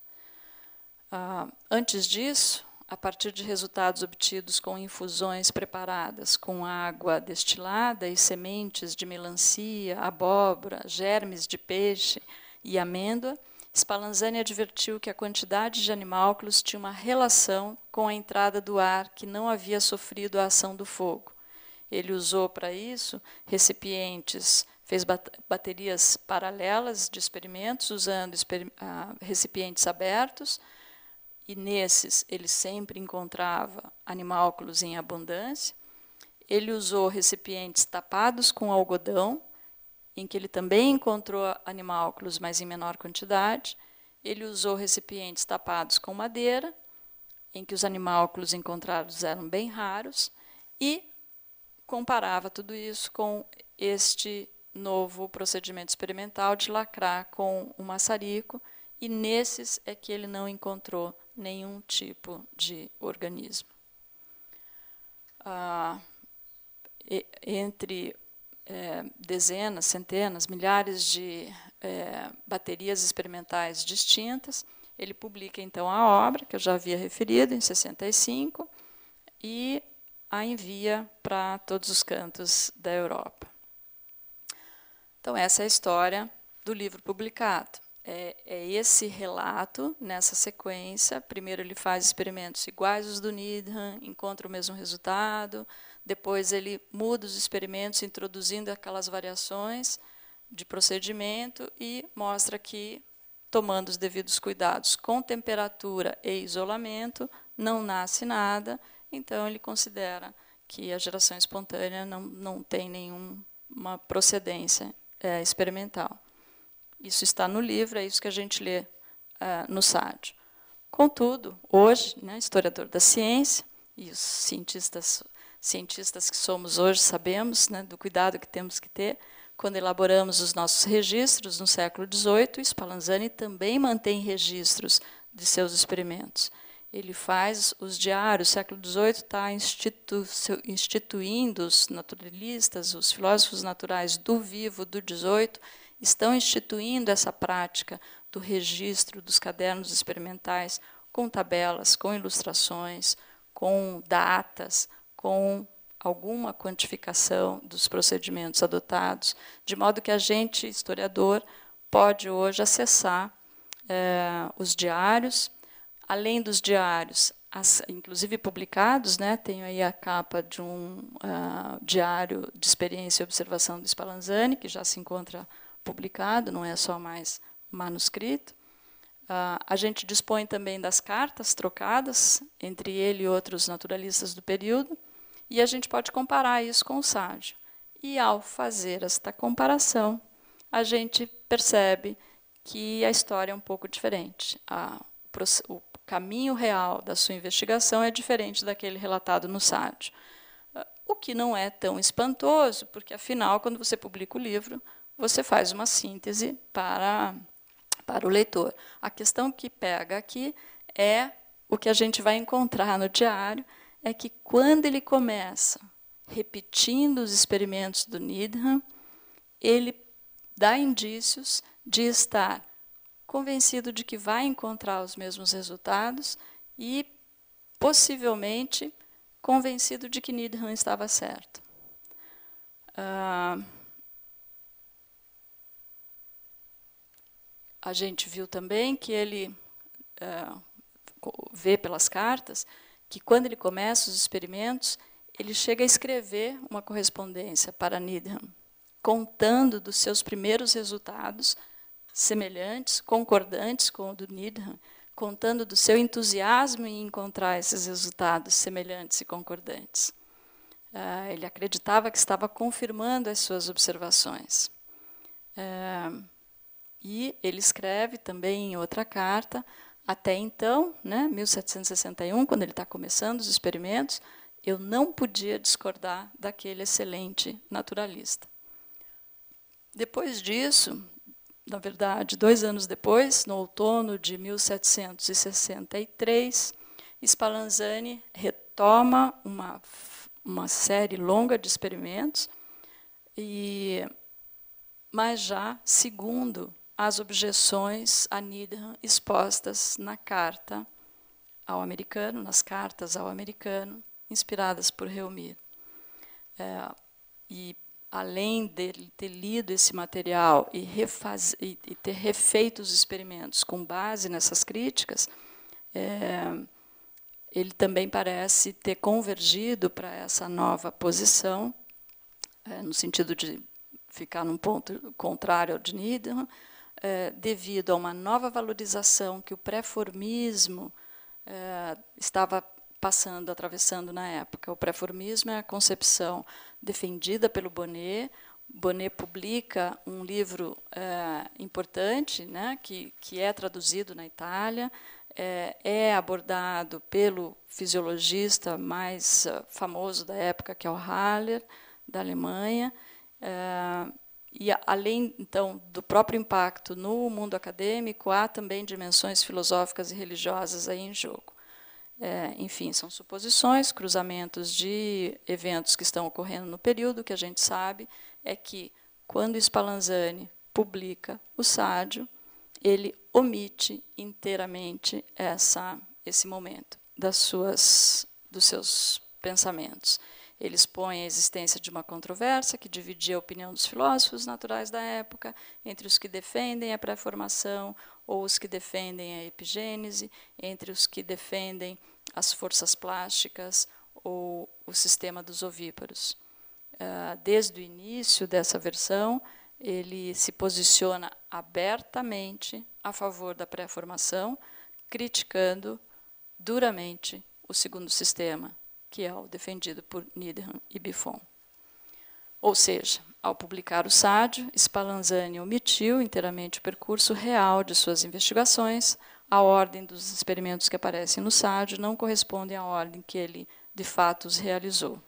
Antes disso, a partir de resultados obtidos com infusões preparadas com água destilada e sementes de melancia, abóbora, germes de peixe e amêndoa, Spallanzani advertiu que a quantidade de animálculos tinha uma relação com a entrada do ar que não havia sofrido a ação do fogo. Ele usou para isso recipientes, fez baterias paralelas de experimentos, usando recipientes abertos, e nesses ele sempre encontrava animálculos em abundância. Ele usou recipientes tapados com algodão, em que ele também encontrou animálculos, mas em menor quantidade. Ele usou recipientes tapados com madeira, em que os animálculos encontrados eram bem raros, e comparava tudo isso com este novo procedimento experimental de lacrar com o maçarico, e nesses é que ele não encontrou nenhum tipo de organismo. Entre dezenas, centenas, milhares de baterias experimentais distintas, ele publica, então, a obra, que eu já havia referido, em 65, e a envia para todos os cantos da Europa. Então, essa é a história do livro publicado. É esse relato, nessa sequência. Primeiro ele faz experimentos iguais aos do Needham, encontra o mesmo resultado, depois ele muda os experimentos, introduzindo aquelas variações de procedimento, e mostra que tomando os devidos cuidados com temperatura e isolamento, não nasce nada, então ele considera que a geração espontânea não tem nenhuma procedência experimental. Isso está no livro, é isso que a gente lê no SAD. Contudo, hoje, né, historiador da ciência, e os cientistas que somos hoje sabemos, né, do cuidado que temos que ter, quando elaboramos os nossos registros no século XVIII, Spallanzani também mantém registros de seus experimentos. Ele faz os diários, o século XVIII está instituindo os naturalistas, os filósofos naturais do vivo do XVIII, estão instituindo essa prática do registro dos cadernos experimentais com tabelas, com ilustrações, com datas, com alguma quantificação dos procedimentos adotados, de modo que a gente, historiador, pode hoje acessar os diários. Além dos diários, inclusive publicados, né, tenho aí a capa de um diário de experiência e observação do Spallanzani, que já se encontra publicado, não é só mais manuscrito. A gente dispõe também das cartas trocadas entre ele e outros naturalistas do período, e a gente pode comparar isso com o Sade. E, ao fazer esta comparação, a gente percebe que a história é um pouco diferente. O caminho real da sua investigação é diferente daquele relatado no Sade. O que não é tão espantoso, porque, afinal, quando você publica o livro, você faz uma síntese para o leitor. A questão que pega aqui é o que a gente vai encontrar no diário, é que, quando ele começa repetindo os experimentos do Needham, ele dá indícios de estar convencido de que vai encontrar os mesmos resultados e, possivelmente, convencido de que Needham estava certo. A gente viu também que ele vê pelas cartas que, quando ele começa os experimentos, ele chega a escrever uma correspondência para Needham, contando dos seus primeiros resultados semelhantes, concordantes com o do Needham, contando do seu entusiasmo em encontrar esses resultados semelhantes e concordantes. Ele acreditava que estava confirmando as suas observações. E ele escreve também em outra carta: até então, né, 1761, quando ele está começando os experimentos, eu não podia discordar daquele excelente naturalista. Depois disso, na verdade, 2 anos depois, no outono de 1763, Spallanzani retoma uma série longa de experimentos, mas já segundo as objeções a Needham expostas na carta ao americano, nas cartas ao americano, inspiradas por Reumir. E, além dele ter lido esse material e ter refeito os experimentos com base nessas críticas, ele também parece ter convergido para essa nova posição, no sentido de ficar num ponto contrário ao de Needham, devido a uma nova valorização que o pré-formismo estava atravessando na época. O pré-formismo é a concepção defendida pelo Bonnet. Bonnet publica um livro importante, né, que é traduzido na Itália, é abordado pelo fisiologista mais famoso da época, que é o Haller, da Alemanha, e, além, então, do próprio impacto no mundo acadêmico, há também dimensões filosóficas e religiosas aí em jogo. Enfim, são suposições, cruzamentos de eventos que estão ocorrendo no período. O que a gente sabe é que, quando Spallanzani publica o Sádio, ele omite inteiramente esse momento dos seus pensamentos. Ele expõe a existência de uma controvérsia que dividia a opinião dos filósofos naturais da época entre os que defendem a pré-formação ou os que defendem a epigênese, entre os que defendem as forças plásticas ou o sistema dos ovíparos. Desde o início dessa versão, ele se posiciona abertamente a favor da pré-formação, criticando duramente o segundo sistema, que é o defendido por Needham e Buffon. Ou seja, ao publicar o Sádio, Spallanzani omitiu inteiramente o percurso real de suas investigações. A ordem dos experimentos que aparecem no Sádio não corresponde à ordem que ele, de fato, os realizou.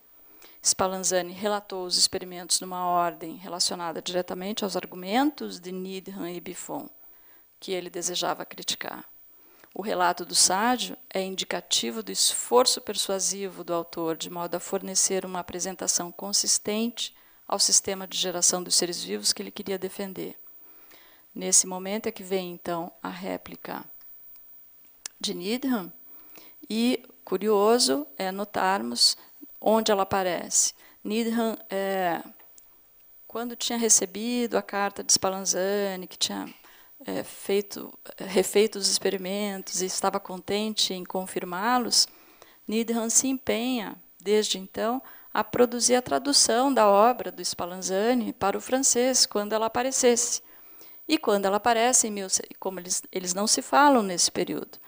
Spallanzani relatou os experimentos numa ordem relacionada diretamente aos argumentos de Needham e Buffon, que ele desejava criticar. O relato do Sádio é indicativo do esforço persuasivo do autor, de modo a fornecer uma apresentação consistente ao sistema de geração dos seres vivos que ele queria defender. Nesse momento é que vem, então, a réplica de Needham, e curioso é notarmos onde ela aparece. Needham, quando tinha recebido a carta de Spallanzani, que tinha refeito os experimentos e estava contente em confirmá-los, Needham se empenha, desde então, a produzir a tradução da obra do Spallanzani para o francês, quando ela aparecesse. E quando ela aparece, como eles não se falam nesse período,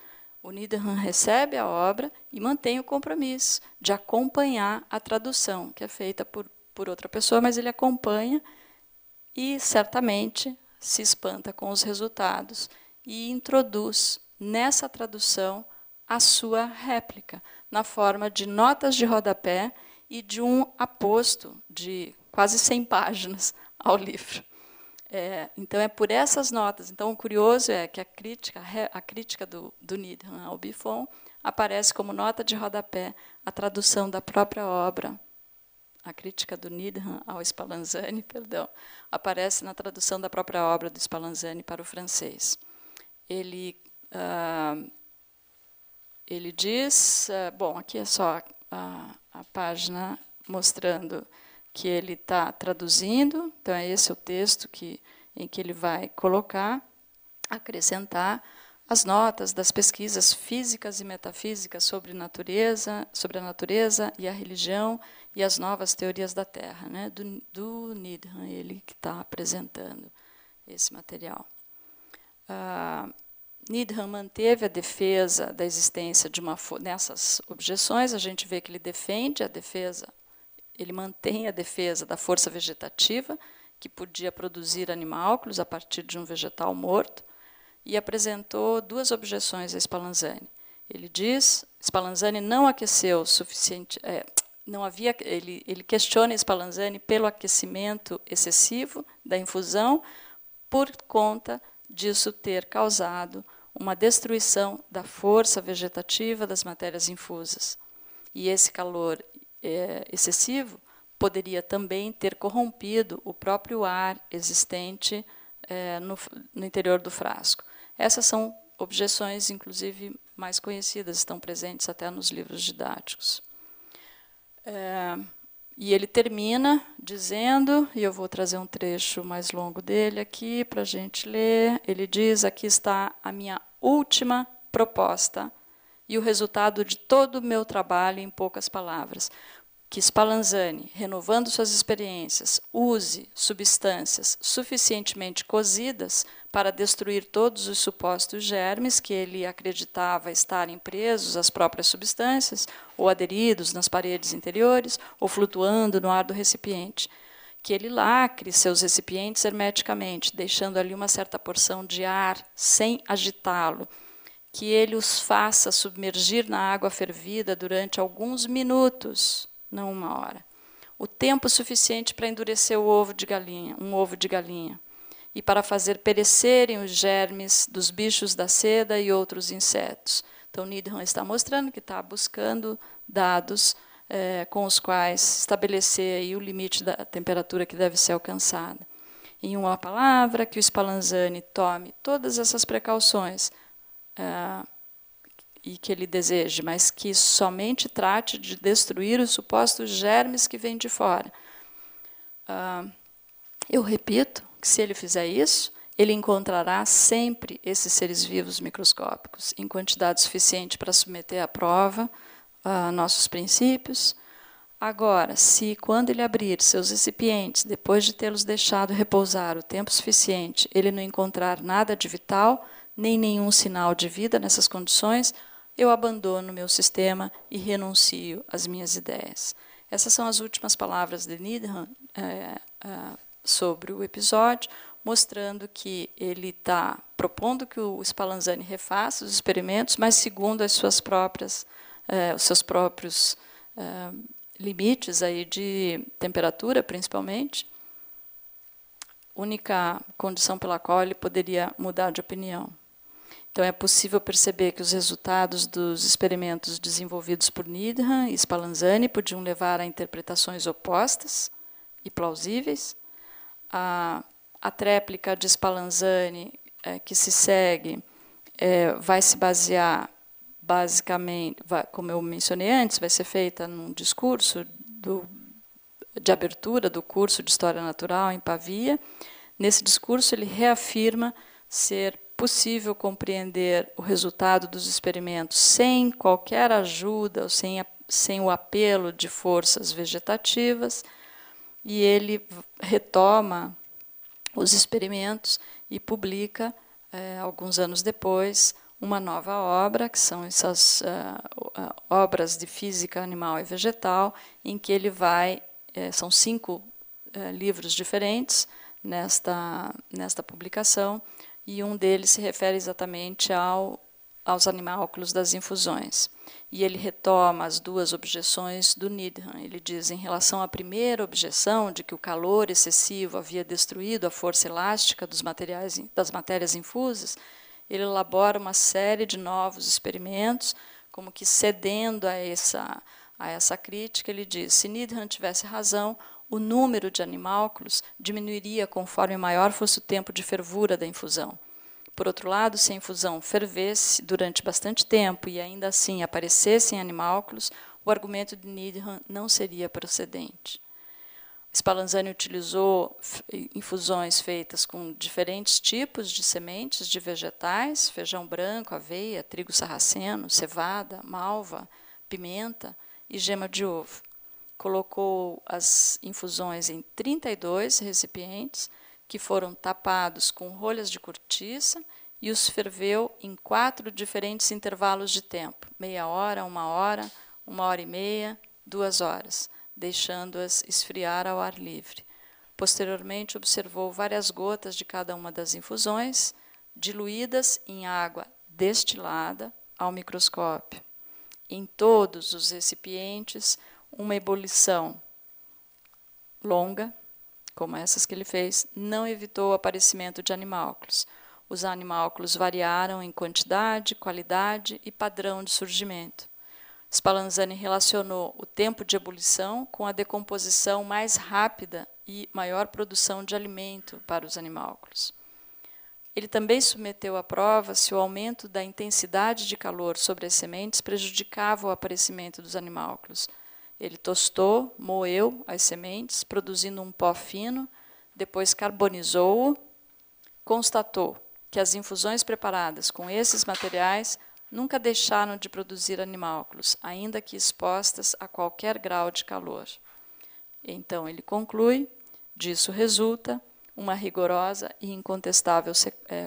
o Needham recebe a obra e mantém o compromisso de acompanhar a tradução, que é feita por outra pessoa, mas ele acompanha e, certamente, se espanta com os resultados e introduz nessa tradução a sua réplica, na forma de notas de rodapé e de um aposto de quase 100 páginas ao livro. Então, é por essas notas. Então, o curioso é que a crítica do Needham ao Buffon aparece como nota de rodapé a tradução da própria obra. A crítica do Needham ao Spallanzani, aparece na tradução da própria obra do Spallanzani para o francês. Ele diz... bom, aqui é só a página mostrando que ele está traduzindo. Então, é esse o texto em que ele vai colocar, acrescentar as notas das pesquisas físicas e metafísicas sobre a natureza e a religião e as novas teorias da Terra, né, do Needham, ele que está apresentando esse material. Needham manteve a defesa da existência de nessas objeções, a gente vê que ele defende a defesa, ele mantém a defesa da força vegetativa, que podia produzir animálculos a partir de um vegetal morto, e apresentou duas objeções a Spallanzani. Ele diz, Spallanzani não aqueceu o suficiente, ele questiona Spallanzani pelo aquecimento excessivo da infusão, por conta disso ter causado uma destruição da força vegetativa das matérias infusas. E esse calor excessivo poderia também ter corrompido o próprio ar existente no interior do frasco. Essas são objeções, inclusive, mais conhecidas, estão presentes até nos livros didáticos. E ele termina dizendo, e eu vou trazer um trecho mais longo dele aqui para a gente ler, ele diz, aqui está a minha última proposta e o resultado de todo o meu trabalho em poucas palavras, que Spallanzani, renovando suas experiências, use substâncias suficientemente cozidas para destruir todos os supostos germes que ele acreditava estarem presos às próprias substâncias, ou aderidos nas paredes interiores, ou flutuando no ar do recipiente. Que ele lacre seus recipientes hermeticamente, deixando ali uma certa porção de ar sem agitá-lo. Que ele os faça submergir na água fervida durante alguns minutos, não uma hora. O tempo suficiente para endurecer um ovo de galinha, e para fazer perecerem os germes dos bichos da seda e outros insetos. Então, Needham está mostrando que está buscando dados com os quais estabelecer aí o limite da temperatura que deve ser alcançada. Em uma palavra, que o Spallanzani tome todas essas precauções e que ele deseje, mas que somente trate de destruir os supostos germes que vêm de fora. Eu repito que, se ele fizer isso, ele encontrará sempre esses seres vivos microscópicos, em quantidade suficiente para submeter à prova nossos princípios. Agora, se quando ele abrir seus recipientes, depois de tê-los deixado repousar o tempo suficiente, ele não encontrar nada de vital, nem nenhum sinal de vida nessas condições, eu abandono meu sistema e renuncio às minhas ideias. Essas são as últimas palavras de Needham sobre o episódio, mostrando que ele está propondo que o Spallanzani refaça os experimentos, mas segundo as suas próprias, os seus próprios limites aí de temperatura, principalmente, única condição pela qual ele poderia mudar de opinião. Então, é possível perceber que os resultados dos experimentos desenvolvidos por Needham e Spallanzani podiam levar a interpretações opostas e plausíveis. A tréplica de Spallanzani que se segue vai se basear, basicamente, como eu mencionei antes, vai ser feita num discurso de abertura do curso de História Natural em Pavia. Nesse discurso, ele reafirma ser possível compreender o resultado dos experimentos sem qualquer ajuda, ou sem o apelo de forças vegetativas, e ele retoma os experimentos e publica, alguns anos depois, uma nova obra, que são essas obras de física animal e vegetal, em que ele vai, são 5 livros diferentes nesta publicação, e um deles se refere exatamente aos animálculos das infusões. E ele retoma as 2 objeções do Needham. Ele diz, em relação à primeira objeção, de que o calor excessivo havia destruído a força elástica das matérias infusas, ele elabora uma série de novos experimentos, como que cedendo a essa crítica, ele diz, se Needham tivesse razão, o número de animálculos diminuiria conforme maior fosse o tempo de fervura da infusão. Por outro lado, se a infusão fervesse durante bastante tempo e ainda assim aparecessem animálculos, o argumento de Needham não seria procedente. Spallanzani utilizou infusões feitas com diferentes tipos de sementes de vegetais, feijão branco, aveia, trigo sarraceno, cevada, malva, pimenta e gema de ovo. Colocou as infusões em 32 recipientes, que foram tapados com rolhas de cortiça, e os ferveu em 4 diferentes intervalos de tempo, meia hora, 1 hora, 1h30, 2 horas, deixando-as esfriar ao ar livre. Posteriormente, observou várias gotas de cada uma das infusões, diluídas em água destilada ao microscópio. Em todos os recipientes, uma ebulição longa, como essas que ele fez, não evitou o aparecimento de animálculos. Os animálculos variaram em quantidade, qualidade e padrão de surgimento. Spallanzani relacionou o tempo de ebulição com a decomposição mais rápida e maior produção de alimento para os animálculos. Ele também submeteu à prova se o aumento da intensidade de calor sobre as sementes prejudicava o aparecimento dos animálculos. Ele tostou, moeu as sementes, produzindo um pó fino, depois carbonizou-o, constatou que as infusões preparadas com esses materiais nunca deixaram de produzir animálculos, ainda que expostas a qualquer grau de calor. Então, ele conclui, disso resulta uma rigorosa e incontestável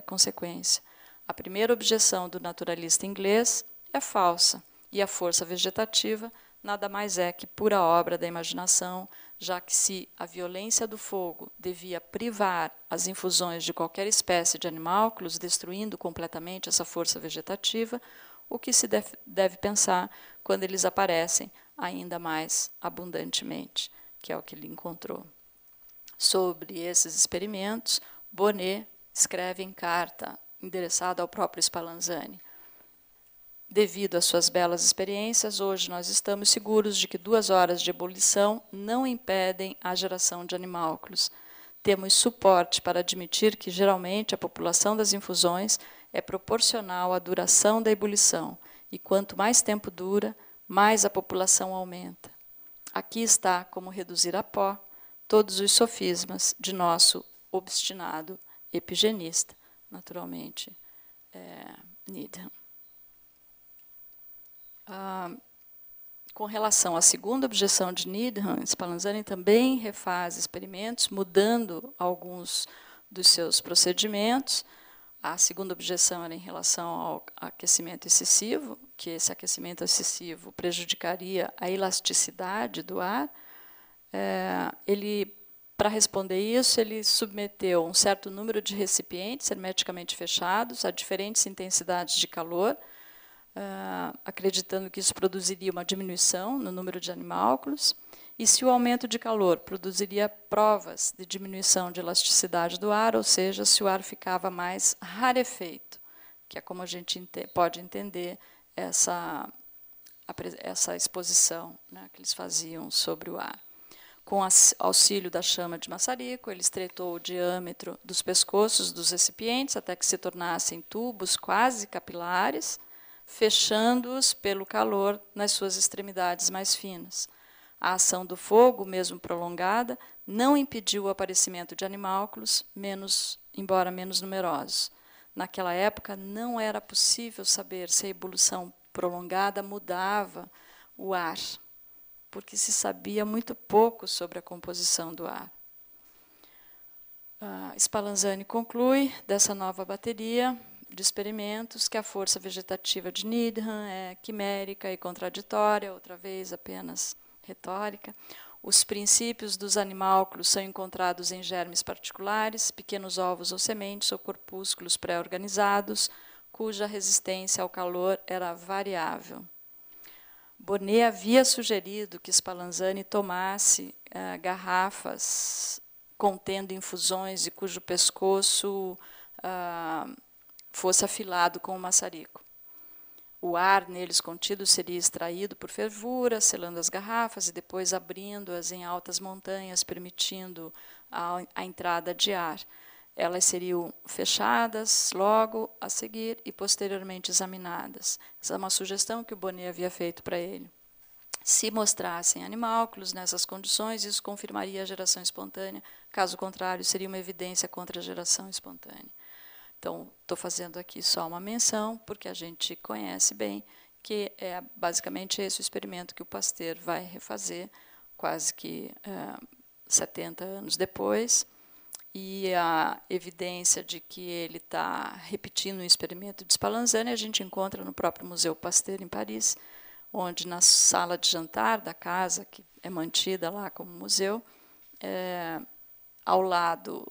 consequência. A primeira objeção do naturalista inglês é falsa, e a força vegetativa nada mais é que pura obra da imaginação, já que se a violência do fogo devia privar as infusões de qualquer espécie de animálculos, destruindo completamente essa força vegetativa, o que se deve pensar quando eles aparecem ainda mais abundantemente, que é o que ele encontrou. Sobre esses experimentos, Bonnet escreve em carta endereçada ao próprio Spallanzani: devido às suas belas experiências, hoje nós estamos seguros de que 2 horas de ebulição não impedem a geração de animálculos. Temos suporte para admitir que, geralmente, a população das infusões é proporcional à duração da ebulição, e quanto mais tempo dura, mais a população aumenta. Aqui está como reduzir a pó todos os sofismas de nosso obstinado epigenista, naturalmente, Needham. Com relação à segunda objeção de Needham, Spallanzani também refaz experimentos, mudando alguns dos seus procedimentos. A segunda objeção era em relação ao aquecimento excessivo, que esse aquecimento excessivo prejudicaria a elasticidade do ar. Para responder isso, ele submeteu um certo número de recipientes hermeticamente fechados a diferentes intensidades de calor, acreditando que isso produziria uma diminuição no número de animálculos, e se o aumento de calor produziria provas de diminuição de elasticidade do ar, ou seja, se o ar ficava mais rarefeito, que é como a gente pode entender essa exposição, né, que eles faziam sobre o ar. Com auxílio da chama de maçarico, ele estreitou o diâmetro dos pescoços dos recipientes até que se tornassem tubos quase capilares, fechando-os pelo calor nas suas extremidades mais finas. A ação do fogo, mesmo prolongada, não impediu o aparecimento de animálculos, embora menos numerosos. Naquela época, não era possível saber se a ebulição prolongada mudava o ar, porque se sabia muito pouco sobre a composição do ar. Spallanzani conclui dessa nova bateria de experimentos que a força vegetativa de Needham é quimérica e contraditória, outra vez apenas retórica. Os princípios dos animálculos são encontrados em germes particulares, pequenos ovos ou sementes ou corpúsculos pré-organizados, cuja resistência ao calor era variável. Bonnet havia sugerido que Spallanzani tomasse garrafas contendo infusões e cujo pescoço fosse afilado com o maçarico. O ar neles contido seria extraído por fervura, selando as garrafas e depois abrindo-as em altas montanhas, permitindo a entrada de ar. Elas seriam fechadas logo a seguir e posteriormente examinadas. Essa é uma sugestão que o Bonnet havia feito para ele. Se mostrassem animálculos nessas condições, isso confirmaria a geração espontânea. Caso contrário, seria uma evidência contra a geração espontânea. Então, estou fazendo aqui só uma menção, porque a gente conhece bem que é basicamente esse o experimento que o Pasteur vai refazer, quase que 70 anos depois, e a evidência de que ele está repetindo o experimento de Spallanzani a gente encontra no próprio Museu Pasteur, em Paris, onde na sala de jantar da casa, que é mantida lá como museu, ao lado,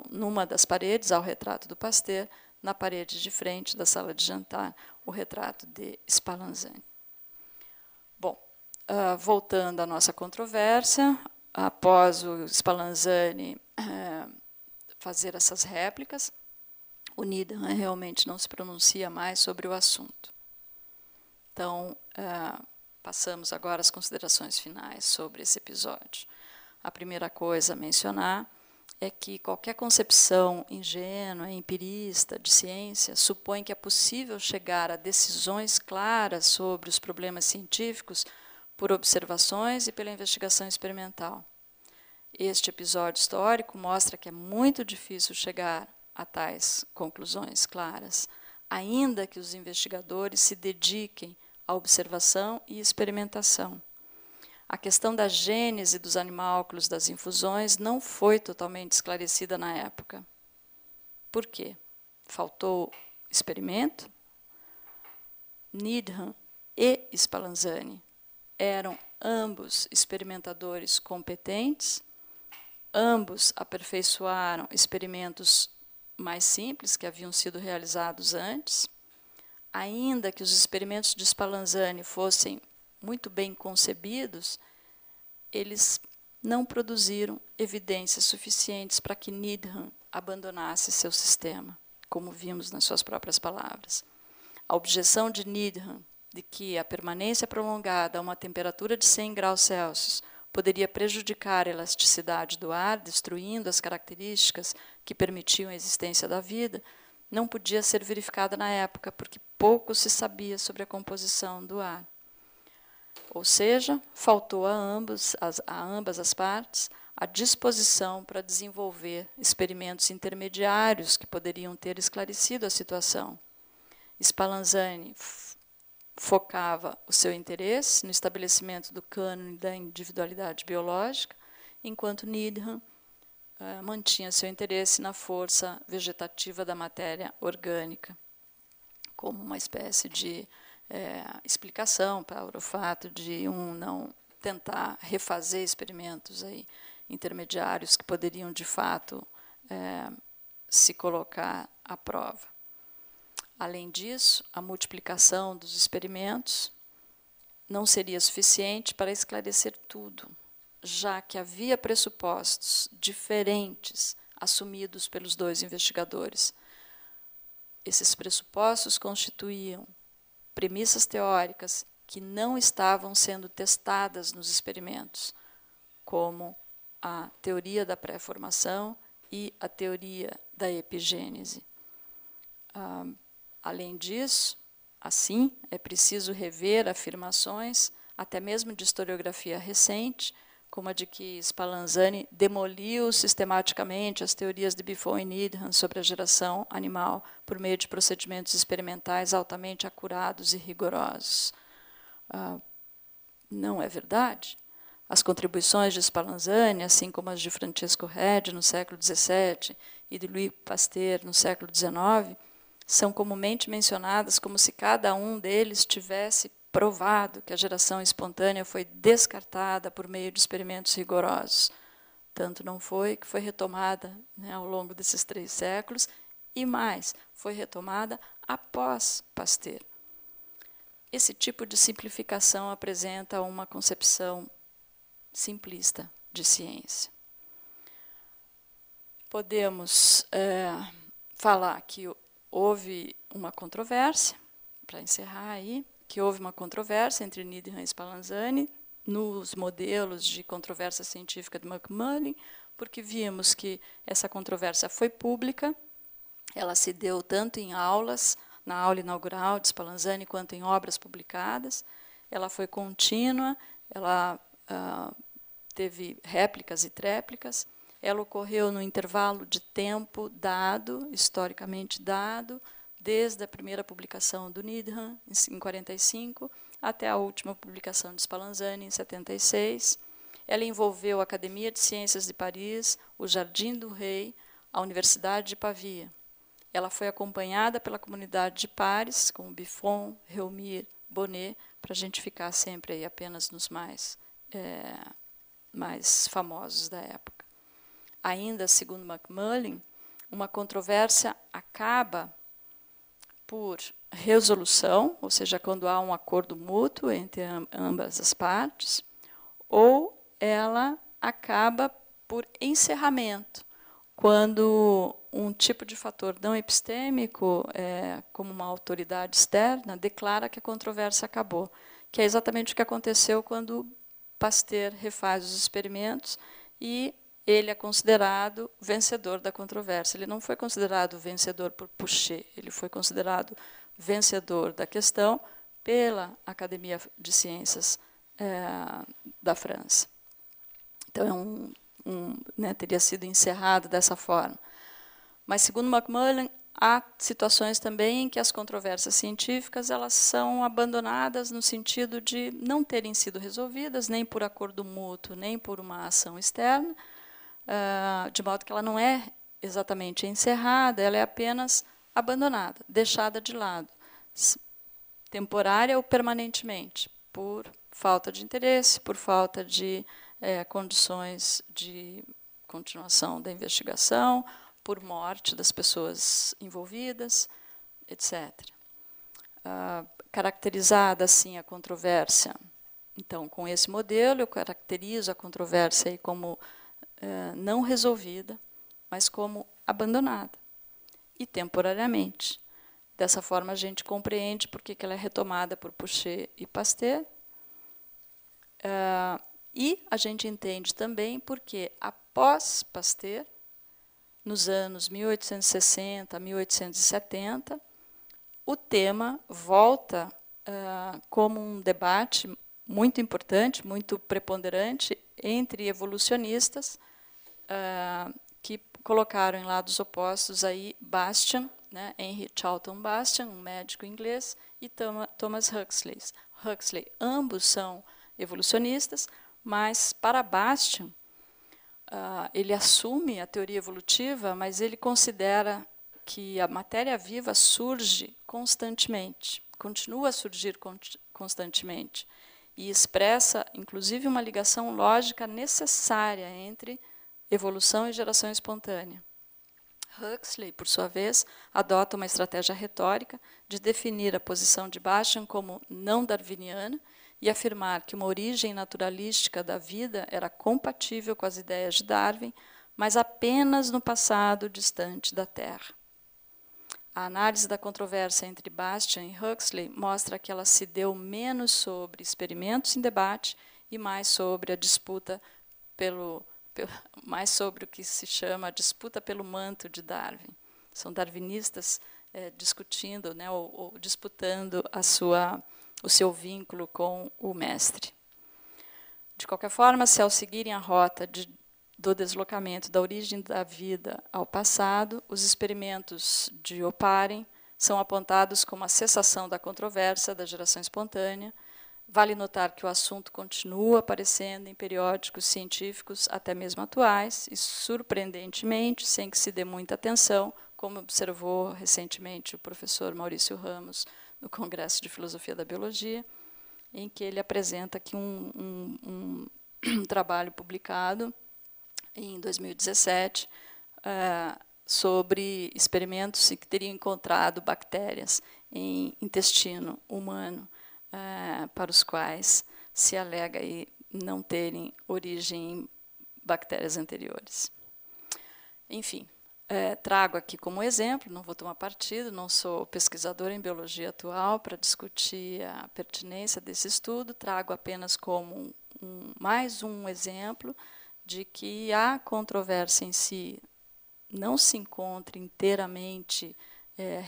numa das paredes, há o retrato do Pasteur, na parede de frente da sala de jantar, o retrato de Spallanzani. Bom, voltando à nossa controvérsia, após o Spallanzani fazer essas réplicas, o Needham realmente não se pronuncia mais sobre o assunto. Então, passamos agora às considerações finais sobre esse episódio. A primeira coisa a mencionar é que qualquer concepção ingênua, empirista, de ciência, supõe que é possível chegar a decisões claras sobre os problemas científicos por observações e pela investigação experimental. Este episódio histórico mostra que é muito difícil chegar a tais conclusões claras, ainda que os investigadores se dediquem à observação e experimentação. A questão da gênese dos animálculos das infusões não foi totalmente esclarecida na época. Por quê? Faltou experimento? Needham e Spallanzani eram ambos experimentadores competentes, ambos aperfeiçoaram experimentos mais simples que haviam sido realizados antes, ainda que os experimentos de Spallanzani fossem muito bem concebidos, eles não produziram evidências suficientes para que Needham abandonasse seu sistema, como vimos nas suas próprias palavras. A objeção de Needham de que a permanência prolongada a uma temperatura de 100 graus Celsius poderia prejudicar a elasticidade do ar, destruindo as características que permitiam a existência da vida, não podia ser verificada na época, porque pouco se sabia sobre a composição do ar. Ou seja, faltou a ambas as partes a disposição para desenvolver experimentos intermediários que poderiam ter esclarecido a situação. Spallanzani focava o seu interesse no estabelecimento do cânone da individualidade biológica, enquanto Needham mantinha seu interesse na força vegetativa da matéria orgânica, como uma espécie de explicação para o fato de não tentar refazer experimentos aí intermediários que poderiam, de fato, se colocar à prova. Além disso, a multiplicação dos experimentos não seria suficiente para esclarecer tudo, já que havia pressupostos diferentes assumidos pelos dois investigadores. Esses pressupostos constituíam premissas teóricas que não estavam sendo testadas nos experimentos, como a teoria da pré-formação e a teoria da epigênese. Além disso, assim, é preciso rever afirmações, até mesmo de historiografia recente, como a de que Spallanzani demoliu sistematicamente as teorias de Buffon e Needham sobre a geração animal por meio de procedimentos experimentais altamente acurados e rigorosos. Não é verdade. As contribuições de Spallanzani, assim como as de Francesco Redi no século XVII e de Louis Pasteur no século XIX, são comumente mencionadas como se cada um deles tivesse provado que a geração espontânea foi descartada por meio de experimentos rigorosos. Tanto não foi que foi retomada, né, ao longo desses 3 séculos, e mais, foi retomada após Pasteur. Esse tipo de simplificação apresenta uma concepção simplista de ciência. Podemos falar que houve uma controvérsia, para encerrar aí, que houve uma controvérsia entre Needham e Spallanzani nos modelos de controvérsia científica de Macmullen, porque vimos que essa controvérsia foi pública, ela se deu tanto em aulas, na aula inaugural de Spallanzani, quanto em obras publicadas, ela foi contínua, ela teve réplicas e tréplicas, ela ocorreu no intervalo de tempo dado, historicamente dado, desde a primeira publicação do Needham, em 1945, até a última publicação de Spallanzani, em 1976. Ela envolveu a Academia de Ciências de Paris, o Jardim do Rei, a Universidade de Pavia. Ela foi acompanhada pela comunidade de pares, como Buffon, Réaumur, Bonnet, para a gente ficar sempre aí apenas nos mais famosos da época. Ainda, segundo Macmullen, uma controvérsia acaba por resolução, ou seja, quando há um acordo mútuo entre ambas as partes, ou ela acaba por encerramento, quando um tipo de fator não epistêmico, como uma autoridade externa, declara que a controvérsia acabou, que é exatamente o que aconteceu quando Pasteur refaz os experimentos e ele é considerado vencedor da controvérsia. Ele não foi considerado vencedor por Pouchet, ele foi considerado vencedor da questão pela Academia de Ciências da França. Então, teria sido encerrado dessa forma. Mas, segundo Macmullen, há situações também em que as controvérsias científicas elas são abandonadas no sentido de não terem sido resolvidas, nem por acordo mútuo, nem por uma ação externa, de modo que ela não é exatamente encerrada, ela é apenas abandonada, deixada de lado, temporária ou permanentemente, por falta de interesse, por falta de condições de continuação da investigação, por morte das pessoas envolvidas, etc. Caracterizada assim a controvérsia, então, com esse modelo, eu caracterizo a controvérsia aí como não resolvida, mas como abandonada, e temporariamente. Dessa forma, a gente compreende por que ela é retomada por Pouchet e Pasteur, e a gente entende também porque, após Pasteur, nos anos 1860 a 1870, o tema volta como um debate muito importante, muito preponderante, entre evolucionistas que colocaram em lados opostos aí Bastian, né, Henry Charlton Bastian, um médico inglês, e Thomas Huxley. Ambos são evolucionistas, mas para Bastian, ele assume a teoria evolutiva, mas ele considera que a matéria viva surge constantemente, continua a surgir constantemente, e expressa, inclusive, uma ligação lógica necessária entre evolução e geração espontânea. Huxley, por sua vez, adota uma estratégia retórica de definir a posição de Bastian como não darwiniana e afirmar que uma origem naturalística da vida era compatível com as ideias de Darwin, mas apenas no passado distante da Terra. A análise da controvérsia entre Bastian e Huxley mostra que ela se deu menos sobre experimentos em debate e mais sobre a disputa mais sobre o que se chama a disputa pelo manto de Darwin. São darwinistas discutindo, né, ou disputando o seu vínculo com o mestre. De qualquer forma, se ao seguirem a rota do deslocamento da origem da vida ao passado, os experimentos de Oparin são apontados como a cessação da controvérsia da geração espontânea. Vale notar que o assunto continua aparecendo em periódicos científicos, até mesmo atuais, e, surpreendentemente, sem que se dê muita atenção, como observou recentemente o professor Maurício Ramos no Congresso de Filosofia da Biologia, em que ele apresenta aqui um trabalho publicado em 2017 sobre experimentos que teriam encontrado bactérias em intestino humano, para os quais se alega aí não terem origem em bactérias anteriores. Enfim, trago aqui como exemplo, não vou tomar partido, não sou pesquisador em biologia atual para discutir a pertinência desse estudo, trago apenas como mais um exemplo de que a controvérsia em si não se encontra inteiramente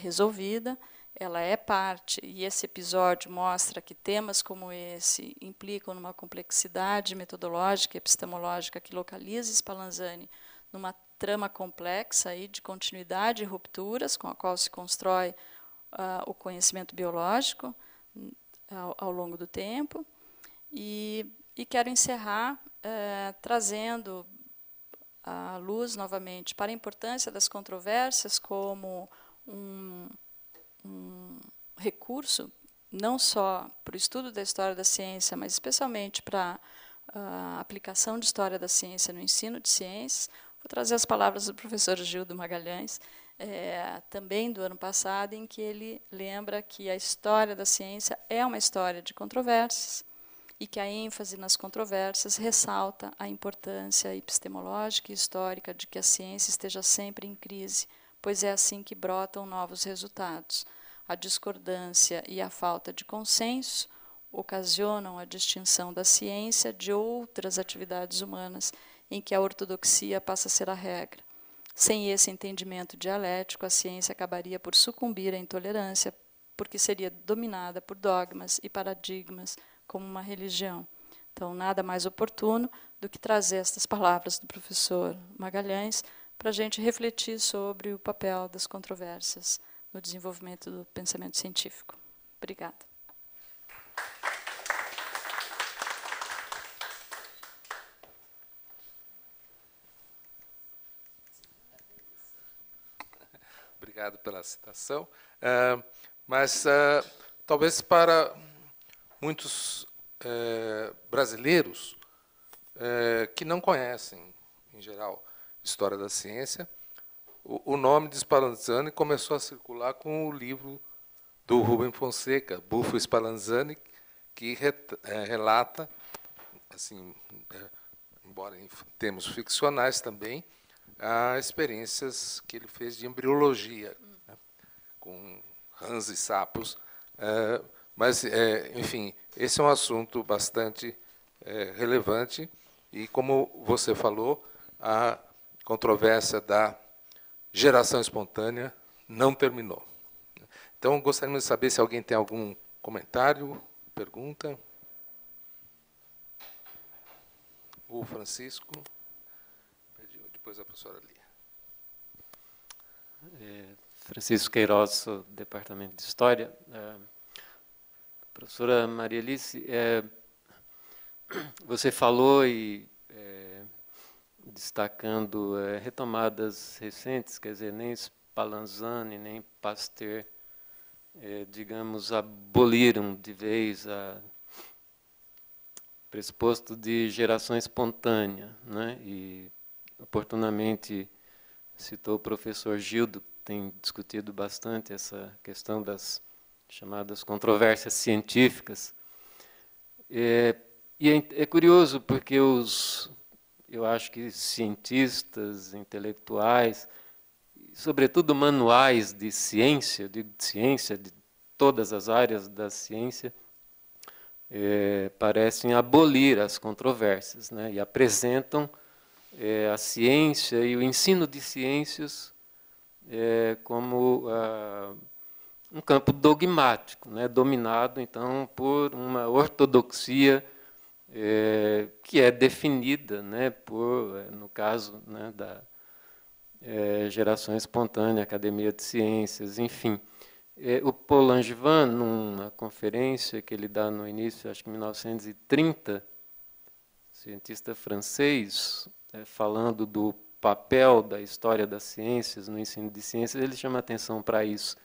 resolvida. Ela é parte, e esse episódio mostra que temas como esse implicam numa complexidade metodológica e epistemológica que localiza Spallanzani numa trama complexa aí de continuidade e rupturas com a qual se constrói o conhecimento biológico ao longo do tempo. E quero encerrar trazendo a luz novamente para a importância das controvérsias como um recurso, não só para o estudo da história da ciência, mas especialmente para a aplicação de história da ciência no ensino de ciências. Vou trazer as palavras do professor Gildo Magalhães, também do ano passado, em que ele lembra que a história da ciência é uma história de controvérsias e que a ênfase nas controvérsias ressalta a importância epistemológica e histórica de que a ciência esteja sempre em crise, pois é assim que brotam novos resultados. A discordância e a falta de consenso ocasionam a distinção da ciência de outras atividades humanas, em que a ortodoxia passa a ser a regra. Sem esse entendimento dialético, a ciência acabaria por sucumbir à intolerância, porque seria dominada por dogmas e paradigmas como uma religião. Então, nada mais oportuno do que trazer estas palavras do professor Magalhães para a gente refletir sobre o papel das controvérsias no desenvolvimento do pensamento científico. Obrigada. Obrigado pela citação. Mas talvez para muitos brasileiros que não conhecem, em geral, história da ciência, o nome de Spallanzani começou a circular com o livro do Rubem Fonseca, Bufo e Spallanzani, que relata, assim, embora em termos ficcionais também, as experiências que ele fez de embriologia, né, com rãs e sapos. Mas, enfim, esse é um assunto bastante relevante e, como você falou, a controvérsia da geração espontânea não terminou. Então, gostaríamos de saber se alguém tem algum comentário, pergunta. O Francisco. Depois a professora Lia. Francisco Queiroz, sou do Departamento de História. Professora Maria Alice, você falou e destacando retomadas recentes, quer dizer, nem Spallanzani, nem Pasteur, digamos, aboliram de vez o pressuposto de geração espontânea, né? E oportunamente citou o professor Gildo, que tem discutido bastante essa questão das chamadas controvérsias científicas. E é curioso porque eu acho que cientistas, intelectuais, sobretudo manuais de ciência, de todas as áreas da ciência, parecem abolir as controvérsias, né? E apresentam a ciência e o ensino de ciências como um campo dogmático, né? Dominado, então, por uma ortodoxia que é definida, né, no caso, né, da geração espontânea, Academia de Ciências, enfim. O Paul Langevin, numa conferência que ele dá no início, acho que em 1930, cientista francês, falando do papel da história das ciências no ensino de ciências, ele chama atenção para isso.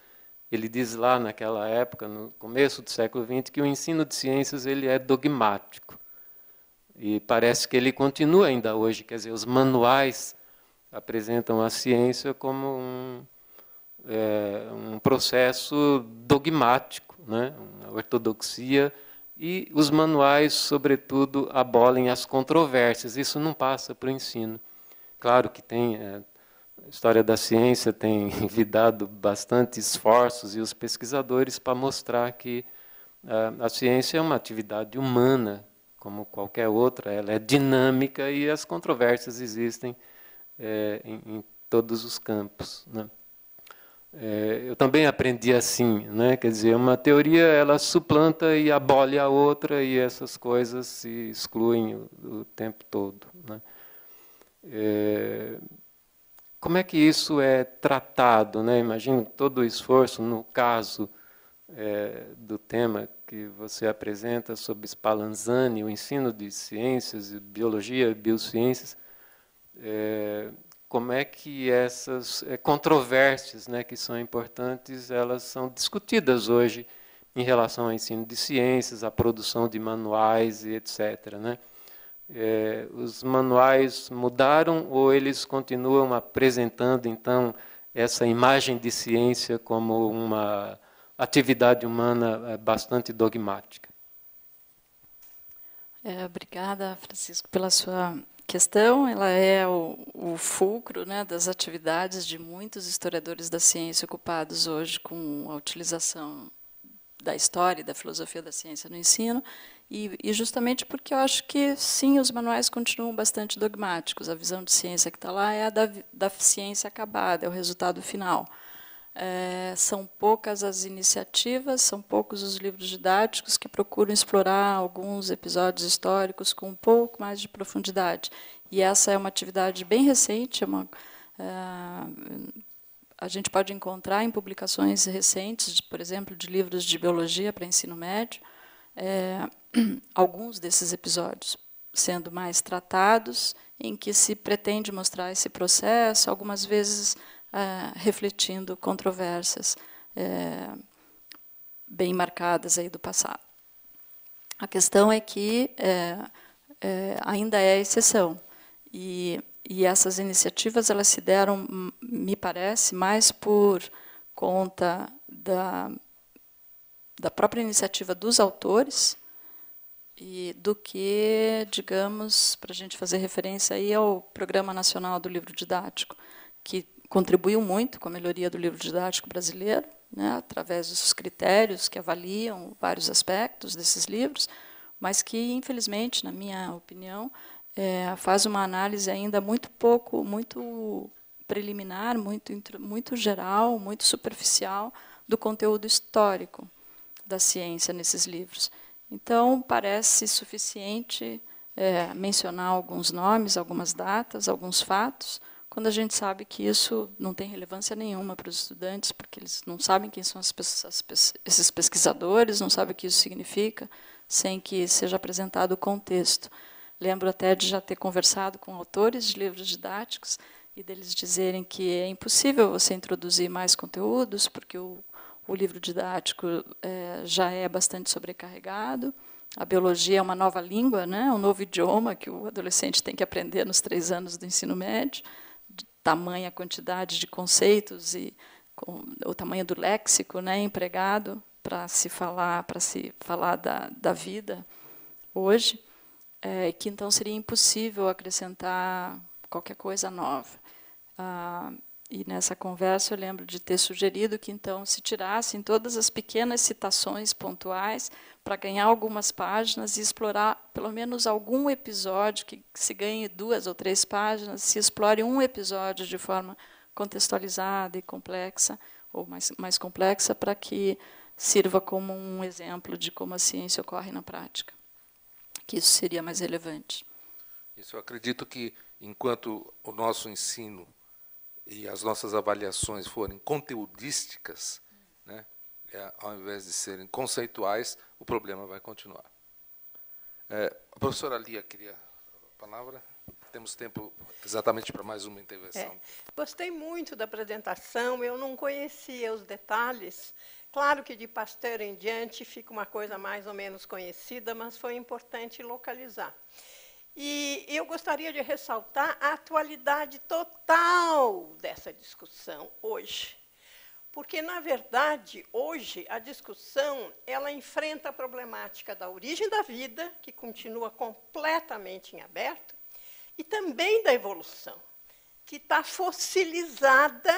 Ele diz lá naquela época, no começo do século XX, que o ensino de ciências ele é dogmático. E parece que ele continua ainda hoje, quer dizer, os manuais apresentam a ciência como um processo dogmático, né? Uma ortodoxia, e os manuais, sobretudo, abolem as controvérsias. Isso não passa para o ensino. Claro que tem, a história da ciência tem envidado bastante esforços e os pesquisadores para mostrar que a ciência é uma atividade humana, como qualquer outra, ela é dinâmica e as controvérsias existem em todos os campos, né? Eu também aprendi assim, né? Quer dizer, uma teoria ela suplanta e abole a outra e essas coisas se excluem o tempo todo, né? Como é que isso é tratado, né? Imagino todo o esforço no caso do tema que você apresenta sobre Spallanzani, o ensino de ciências, biologia, biociências, como é que essas controvérsias, né, que são importantes, elas são discutidas hoje em relação ao ensino de ciências, à produção de manuais e etc., né? Os manuais mudaram ou eles continuam apresentando, então, essa imagem de ciência como uma atividade humana bastante dogmática? Obrigada, Francisco, pela sua questão. Ela é o fulcro, né, das atividades de muitos historiadores da ciência ocupados hoje com a utilização da história e da filosofia da ciência no ensino, e justamente porque eu acho que, sim, os manuais continuam bastante dogmáticos. A visão de ciência que está lá é a da ciência acabada, é o resultado final. São poucas as iniciativas, são poucos os livros didáticos que procuram explorar alguns episódios históricos com um pouco mais de profundidade. E essa é uma atividade bem recente, a gente pode encontrar em publicações recentes, por exemplo, de livros de biologia para ensino médio, alguns desses episódios sendo mais tratados, em que se pretende mostrar esse processo, algumas vezes refletindo controvérsias bem marcadas aí do passado. A questão é que ainda é exceção, e essas iniciativas elas se deram, me parece, mais por conta da própria iniciativa dos autores do que, digamos, para a gente fazer referência aí ao Programa Nacional do Livro Didático, que contribuiu muito com a melhoria do livro didático brasileiro, né, através dos critérios que avaliam vários aspectos desses livros, mas que, infelizmente, na minha opinião, faz uma análise ainda muito preliminar, muito geral, muito superficial do conteúdo histórico da ciência nesses livros. Então, parece suficiente mencionar alguns nomes, algumas datas, alguns fatos, quando a gente sabe que isso não tem relevância nenhuma para os estudantes, porque eles não sabem quem são esses pesquisadores, não sabem o que isso significa, sem que seja apresentado o contexto. Lembro até de já ter conversado com autores de livros didáticos e deles dizerem que é impossível você introduzir mais conteúdos, porque o livro didático já é bastante sobrecarregado. A biologia é uma nova língua, né? Um novo idioma que o adolescente tem que aprender nos 3 anos do ensino médio, de tamanha quantidade de conceitos e o tamanho do léxico, né, empregado para se falar da vida hoje, que então seria impossível acrescentar qualquer coisa nova. E nessa conversa eu lembro de ter sugerido que então se tirassem todas as pequenas citações pontuais para ganhar algumas páginas e explorar pelo menos algum episódio, que se ganhe 2 ou 3 páginas, se explore um episódio de forma contextualizada e complexa, ou mais complexa, para que sirva como um exemplo de como a ciência ocorre na prática, que isso seria mais relevante. Isso, eu acredito que, enquanto o nosso ensino e as nossas avaliações forem conteudísticas, né, ao invés de serem conceituais, o problema vai continuar. A professora Lia queria a palavra. Temos tempo exatamente para mais uma intervenção. Gostei muito da apresentação, eu não conhecia os detalhes. Claro que de Pasteur em diante fica uma coisa mais ou menos conhecida, mas foi importante localizar. E eu gostaria de ressaltar a atualidade total dessa discussão hoje. Porque, na verdade, hoje, a discussão ela enfrenta a problemática da origem da vida, que continua completamente em aberto, e também da evolução, que está fossilizada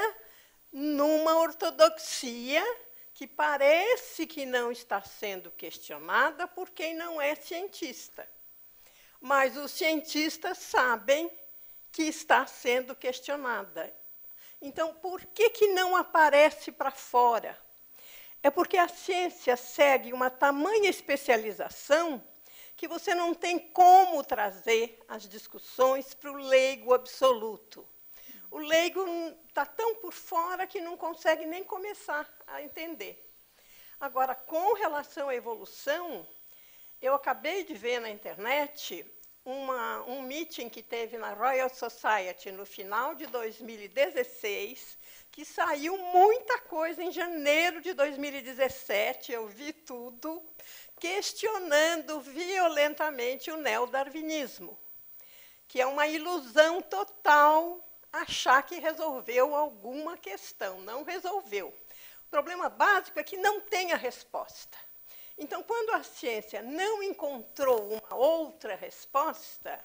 numa ortodoxia que parece que não está sendo questionada por quem não é cientista. Mas os cientistas sabem que está sendo questionada. Então, por que não aparece para fora? É porque a ciência segue uma tamanha especialização que você não tem como trazer as discussões para o leigo absoluto. O leigo está tão por fora que não consegue nem começar a entender. Agora, com relação à evolução, eu acabei de ver na internet um meeting que teve na Royal Society no final de 2016, que saiu muita coisa em janeiro de 2017, eu vi tudo, questionando violentamente o neodarwinismo, que é uma ilusão total achar que resolveu alguma questão. Não resolveu. O problema básico é que não tem a resposta. Então, quando a ciência não encontrou uma outra resposta,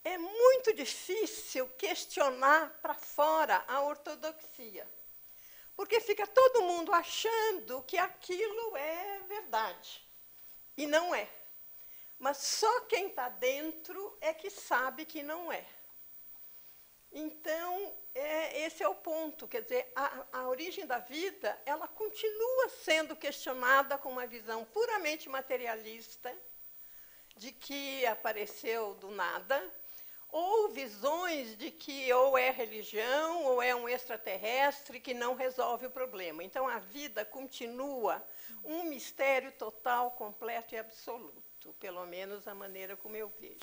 é muito difícil questionar para fora a ortodoxia. Porque fica todo mundo achando que aquilo é verdade. E não é. Mas só quem está dentro é que sabe que não é. Então, esse é o ponto. Quer dizer, a origem da vida ela continua sendo questionada com uma visão puramente materialista, de que apareceu do nada, ou visões de que ou é religião ou é um extraterrestre que não resolve o problema. Então, a vida continua um mistério total, completo e absoluto, pelo menos a maneira como eu vejo.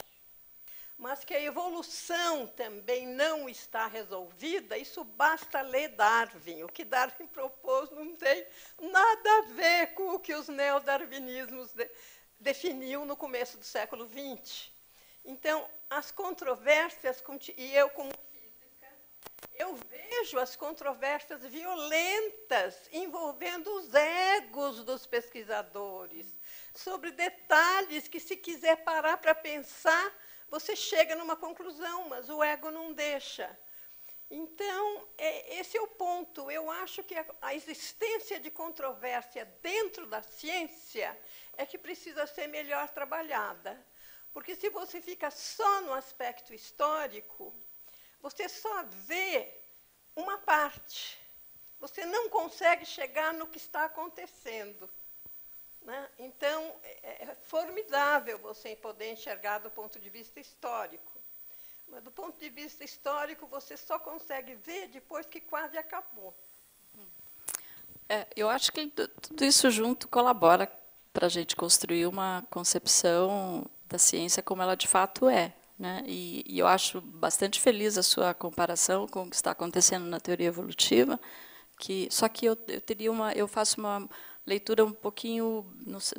Mas que a evolução também não está resolvida, isso basta ler Darwin. O que Darwin propôs não tem nada a ver com o que os neodarwinismos definiam no começo do século XX. Então, as controvérsias, e eu como física, eu vejo as controvérsias violentas envolvendo os egos dos pesquisadores, sobre detalhes que, se quiser parar para pensar, você chega numa conclusão, mas o ego não deixa. Então, esse é o ponto. Eu acho que a existência de controvérsia dentro da ciência é que precisa ser melhor trabalhada. Porque se você fica só no aspecto histórico, você só vê uma parte. Você não consegue chegar no que está acontecendo. Né? Então, é formidável você poder enxergar do ponto de vista histórico. Mas, do ponto de vista histórico, você só consegue ver depois que quase acabou. Eu acho que tudo isso junto colabora para a gente construir uma concepção da ciência como ela de fato é, né? E eu acho bastante feliz a sua comparação com o que está acontecendo na teoria evolutiva, só que eu faço uma leitura um pouquinho,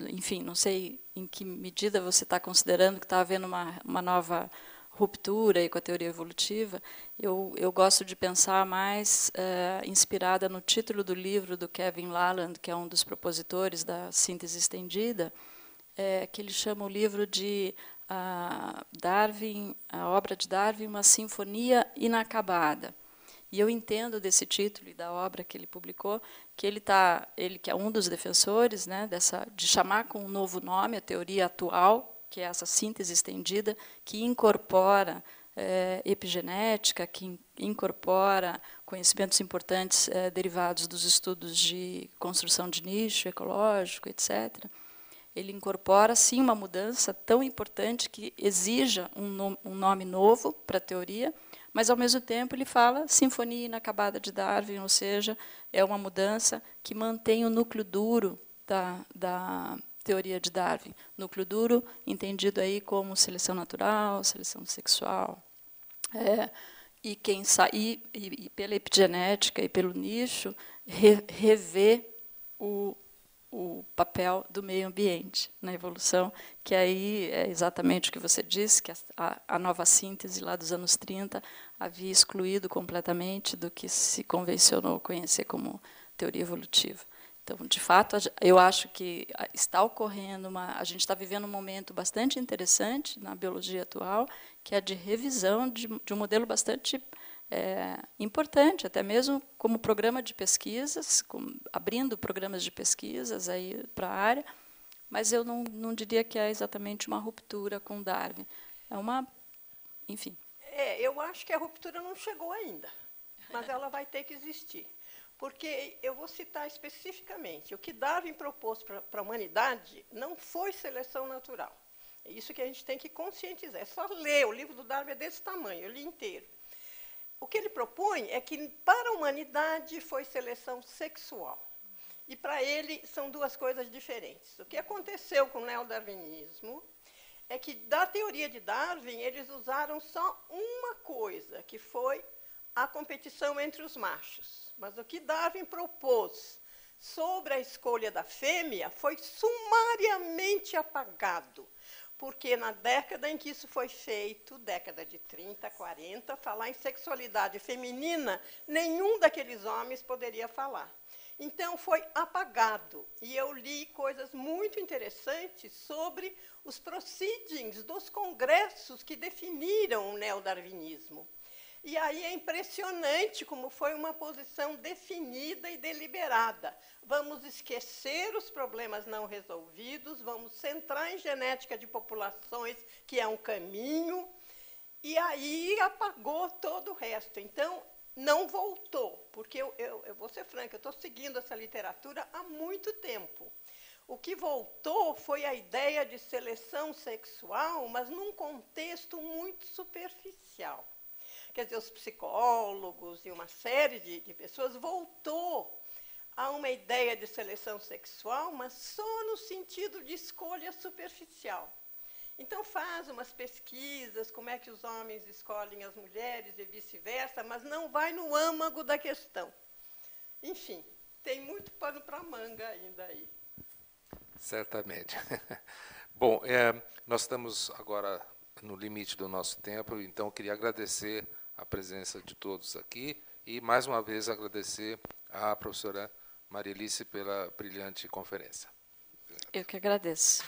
enfim, não sei em que medida você está considerando que está havendo uma nova ruptura aí com a teoria evolutiva. Eu gosto de pensar mais inspirada no título do livro do Kevin Laland, que é um dos propositores da síntese estendida, que ele chama o livro de Darwin, a obra de Darwin, uma sinfonia inacabada. E eu entendo desse título e da obra que ele publicou que ele que é um dos defensores, né, de chamar com um novo nome a teoria atual, que é essa síntese estendida, que incorpora epigenética, que incorpora conhecimentos importantes derivados dos estudos de construção de nicho ecológico, etc. Ele incorpora, sim, uma mudança tão importante que exija um nome novo para a teoria, mas, ao mesmo tempo, ele fala sinfonia inacabada de Darwin, ou seja, é uma mudança que mantém o núcleo duro da teoria de Darwin. Núcleo duro, entendido aí como seleção natural, seleção sexual. E pela epigenética e pelo nicho, rever o papel do meio ambiente na evolução, que aí é exatamente o que você disse, que a nova síntese lá dos anos 30 havia excluído completamente do que se convencionou conhecer como teoria evolutiva. Então, de fato, eu acho que está ocorrendo a gente está vivendo um momento bastante interessante na biologia atual, que é de revisão de um modelo bastante importante, até mesmo como programa de pesquisas, abrindo programas de pesquisas aí para a área, mas eu não diria que é exatamente uma ruptura com Darwin. Enfim. Eu acho que a ruptura não chegou ainda, mas ela vai ter que existir. Porque eu vou citar especificamente, o que Darwin propôs para a humanidade não foi seleção natural. É isso que a gente tem que conscientizar. É só ler, o livro do Darwin é desse tamanho, eu li inteiro. O que ele propõe é que, para a humanidade, foi seleção sexual. E, para ele, são duas coisas diferentes. O que aconteceu com o neodarwinismo é que, da teoria de Darwin, eles usaram só uma coisa, que foi a competição entre os machos. Mas o que Darwin propôs sobre a escolha da fêmea foi sumariamente apagado, porque na década em que isso foi feito, década de 30, 40, falar em sexualidade feminina, nenhum daqueles homens poderia falar. Então, foi apagado. E eu li coisas muito interessantes sobre os proceedings dos congressos que definiram o neodarwinismo. E aí é impressionante como foi uma posição definida e deliberada. Vamos esquecer os problemas não resolvidos, vamos centrar em genética de populações, que é um caminho, e aí apagou todo o resto. Então, não voltou, porque eu vou ser franca, eu estou seguindo essa literatura há muito tempo. O que voltou foi a ideia de seleção sexual, mas num contexto muito superficial. Quer dizer, os psicólogos e uma série de pessoas voltou a uma ideia de seleção sexual, mas só no sentido de escolha superficial. Então, faz umas pesquisas, como é que os homens escolhem as mulheres e vice-versa, mas não vai no âmago da questão. Enfim, tem muito pano para manga ainda aí. Certamente. Bom, nós estamos agora no limite do nosso tempo, então eu queria agradecer a presença de todos aqui e, mais uma vez, agradecer à professora Marielice pela brilhante conferência. Eu que agradeço.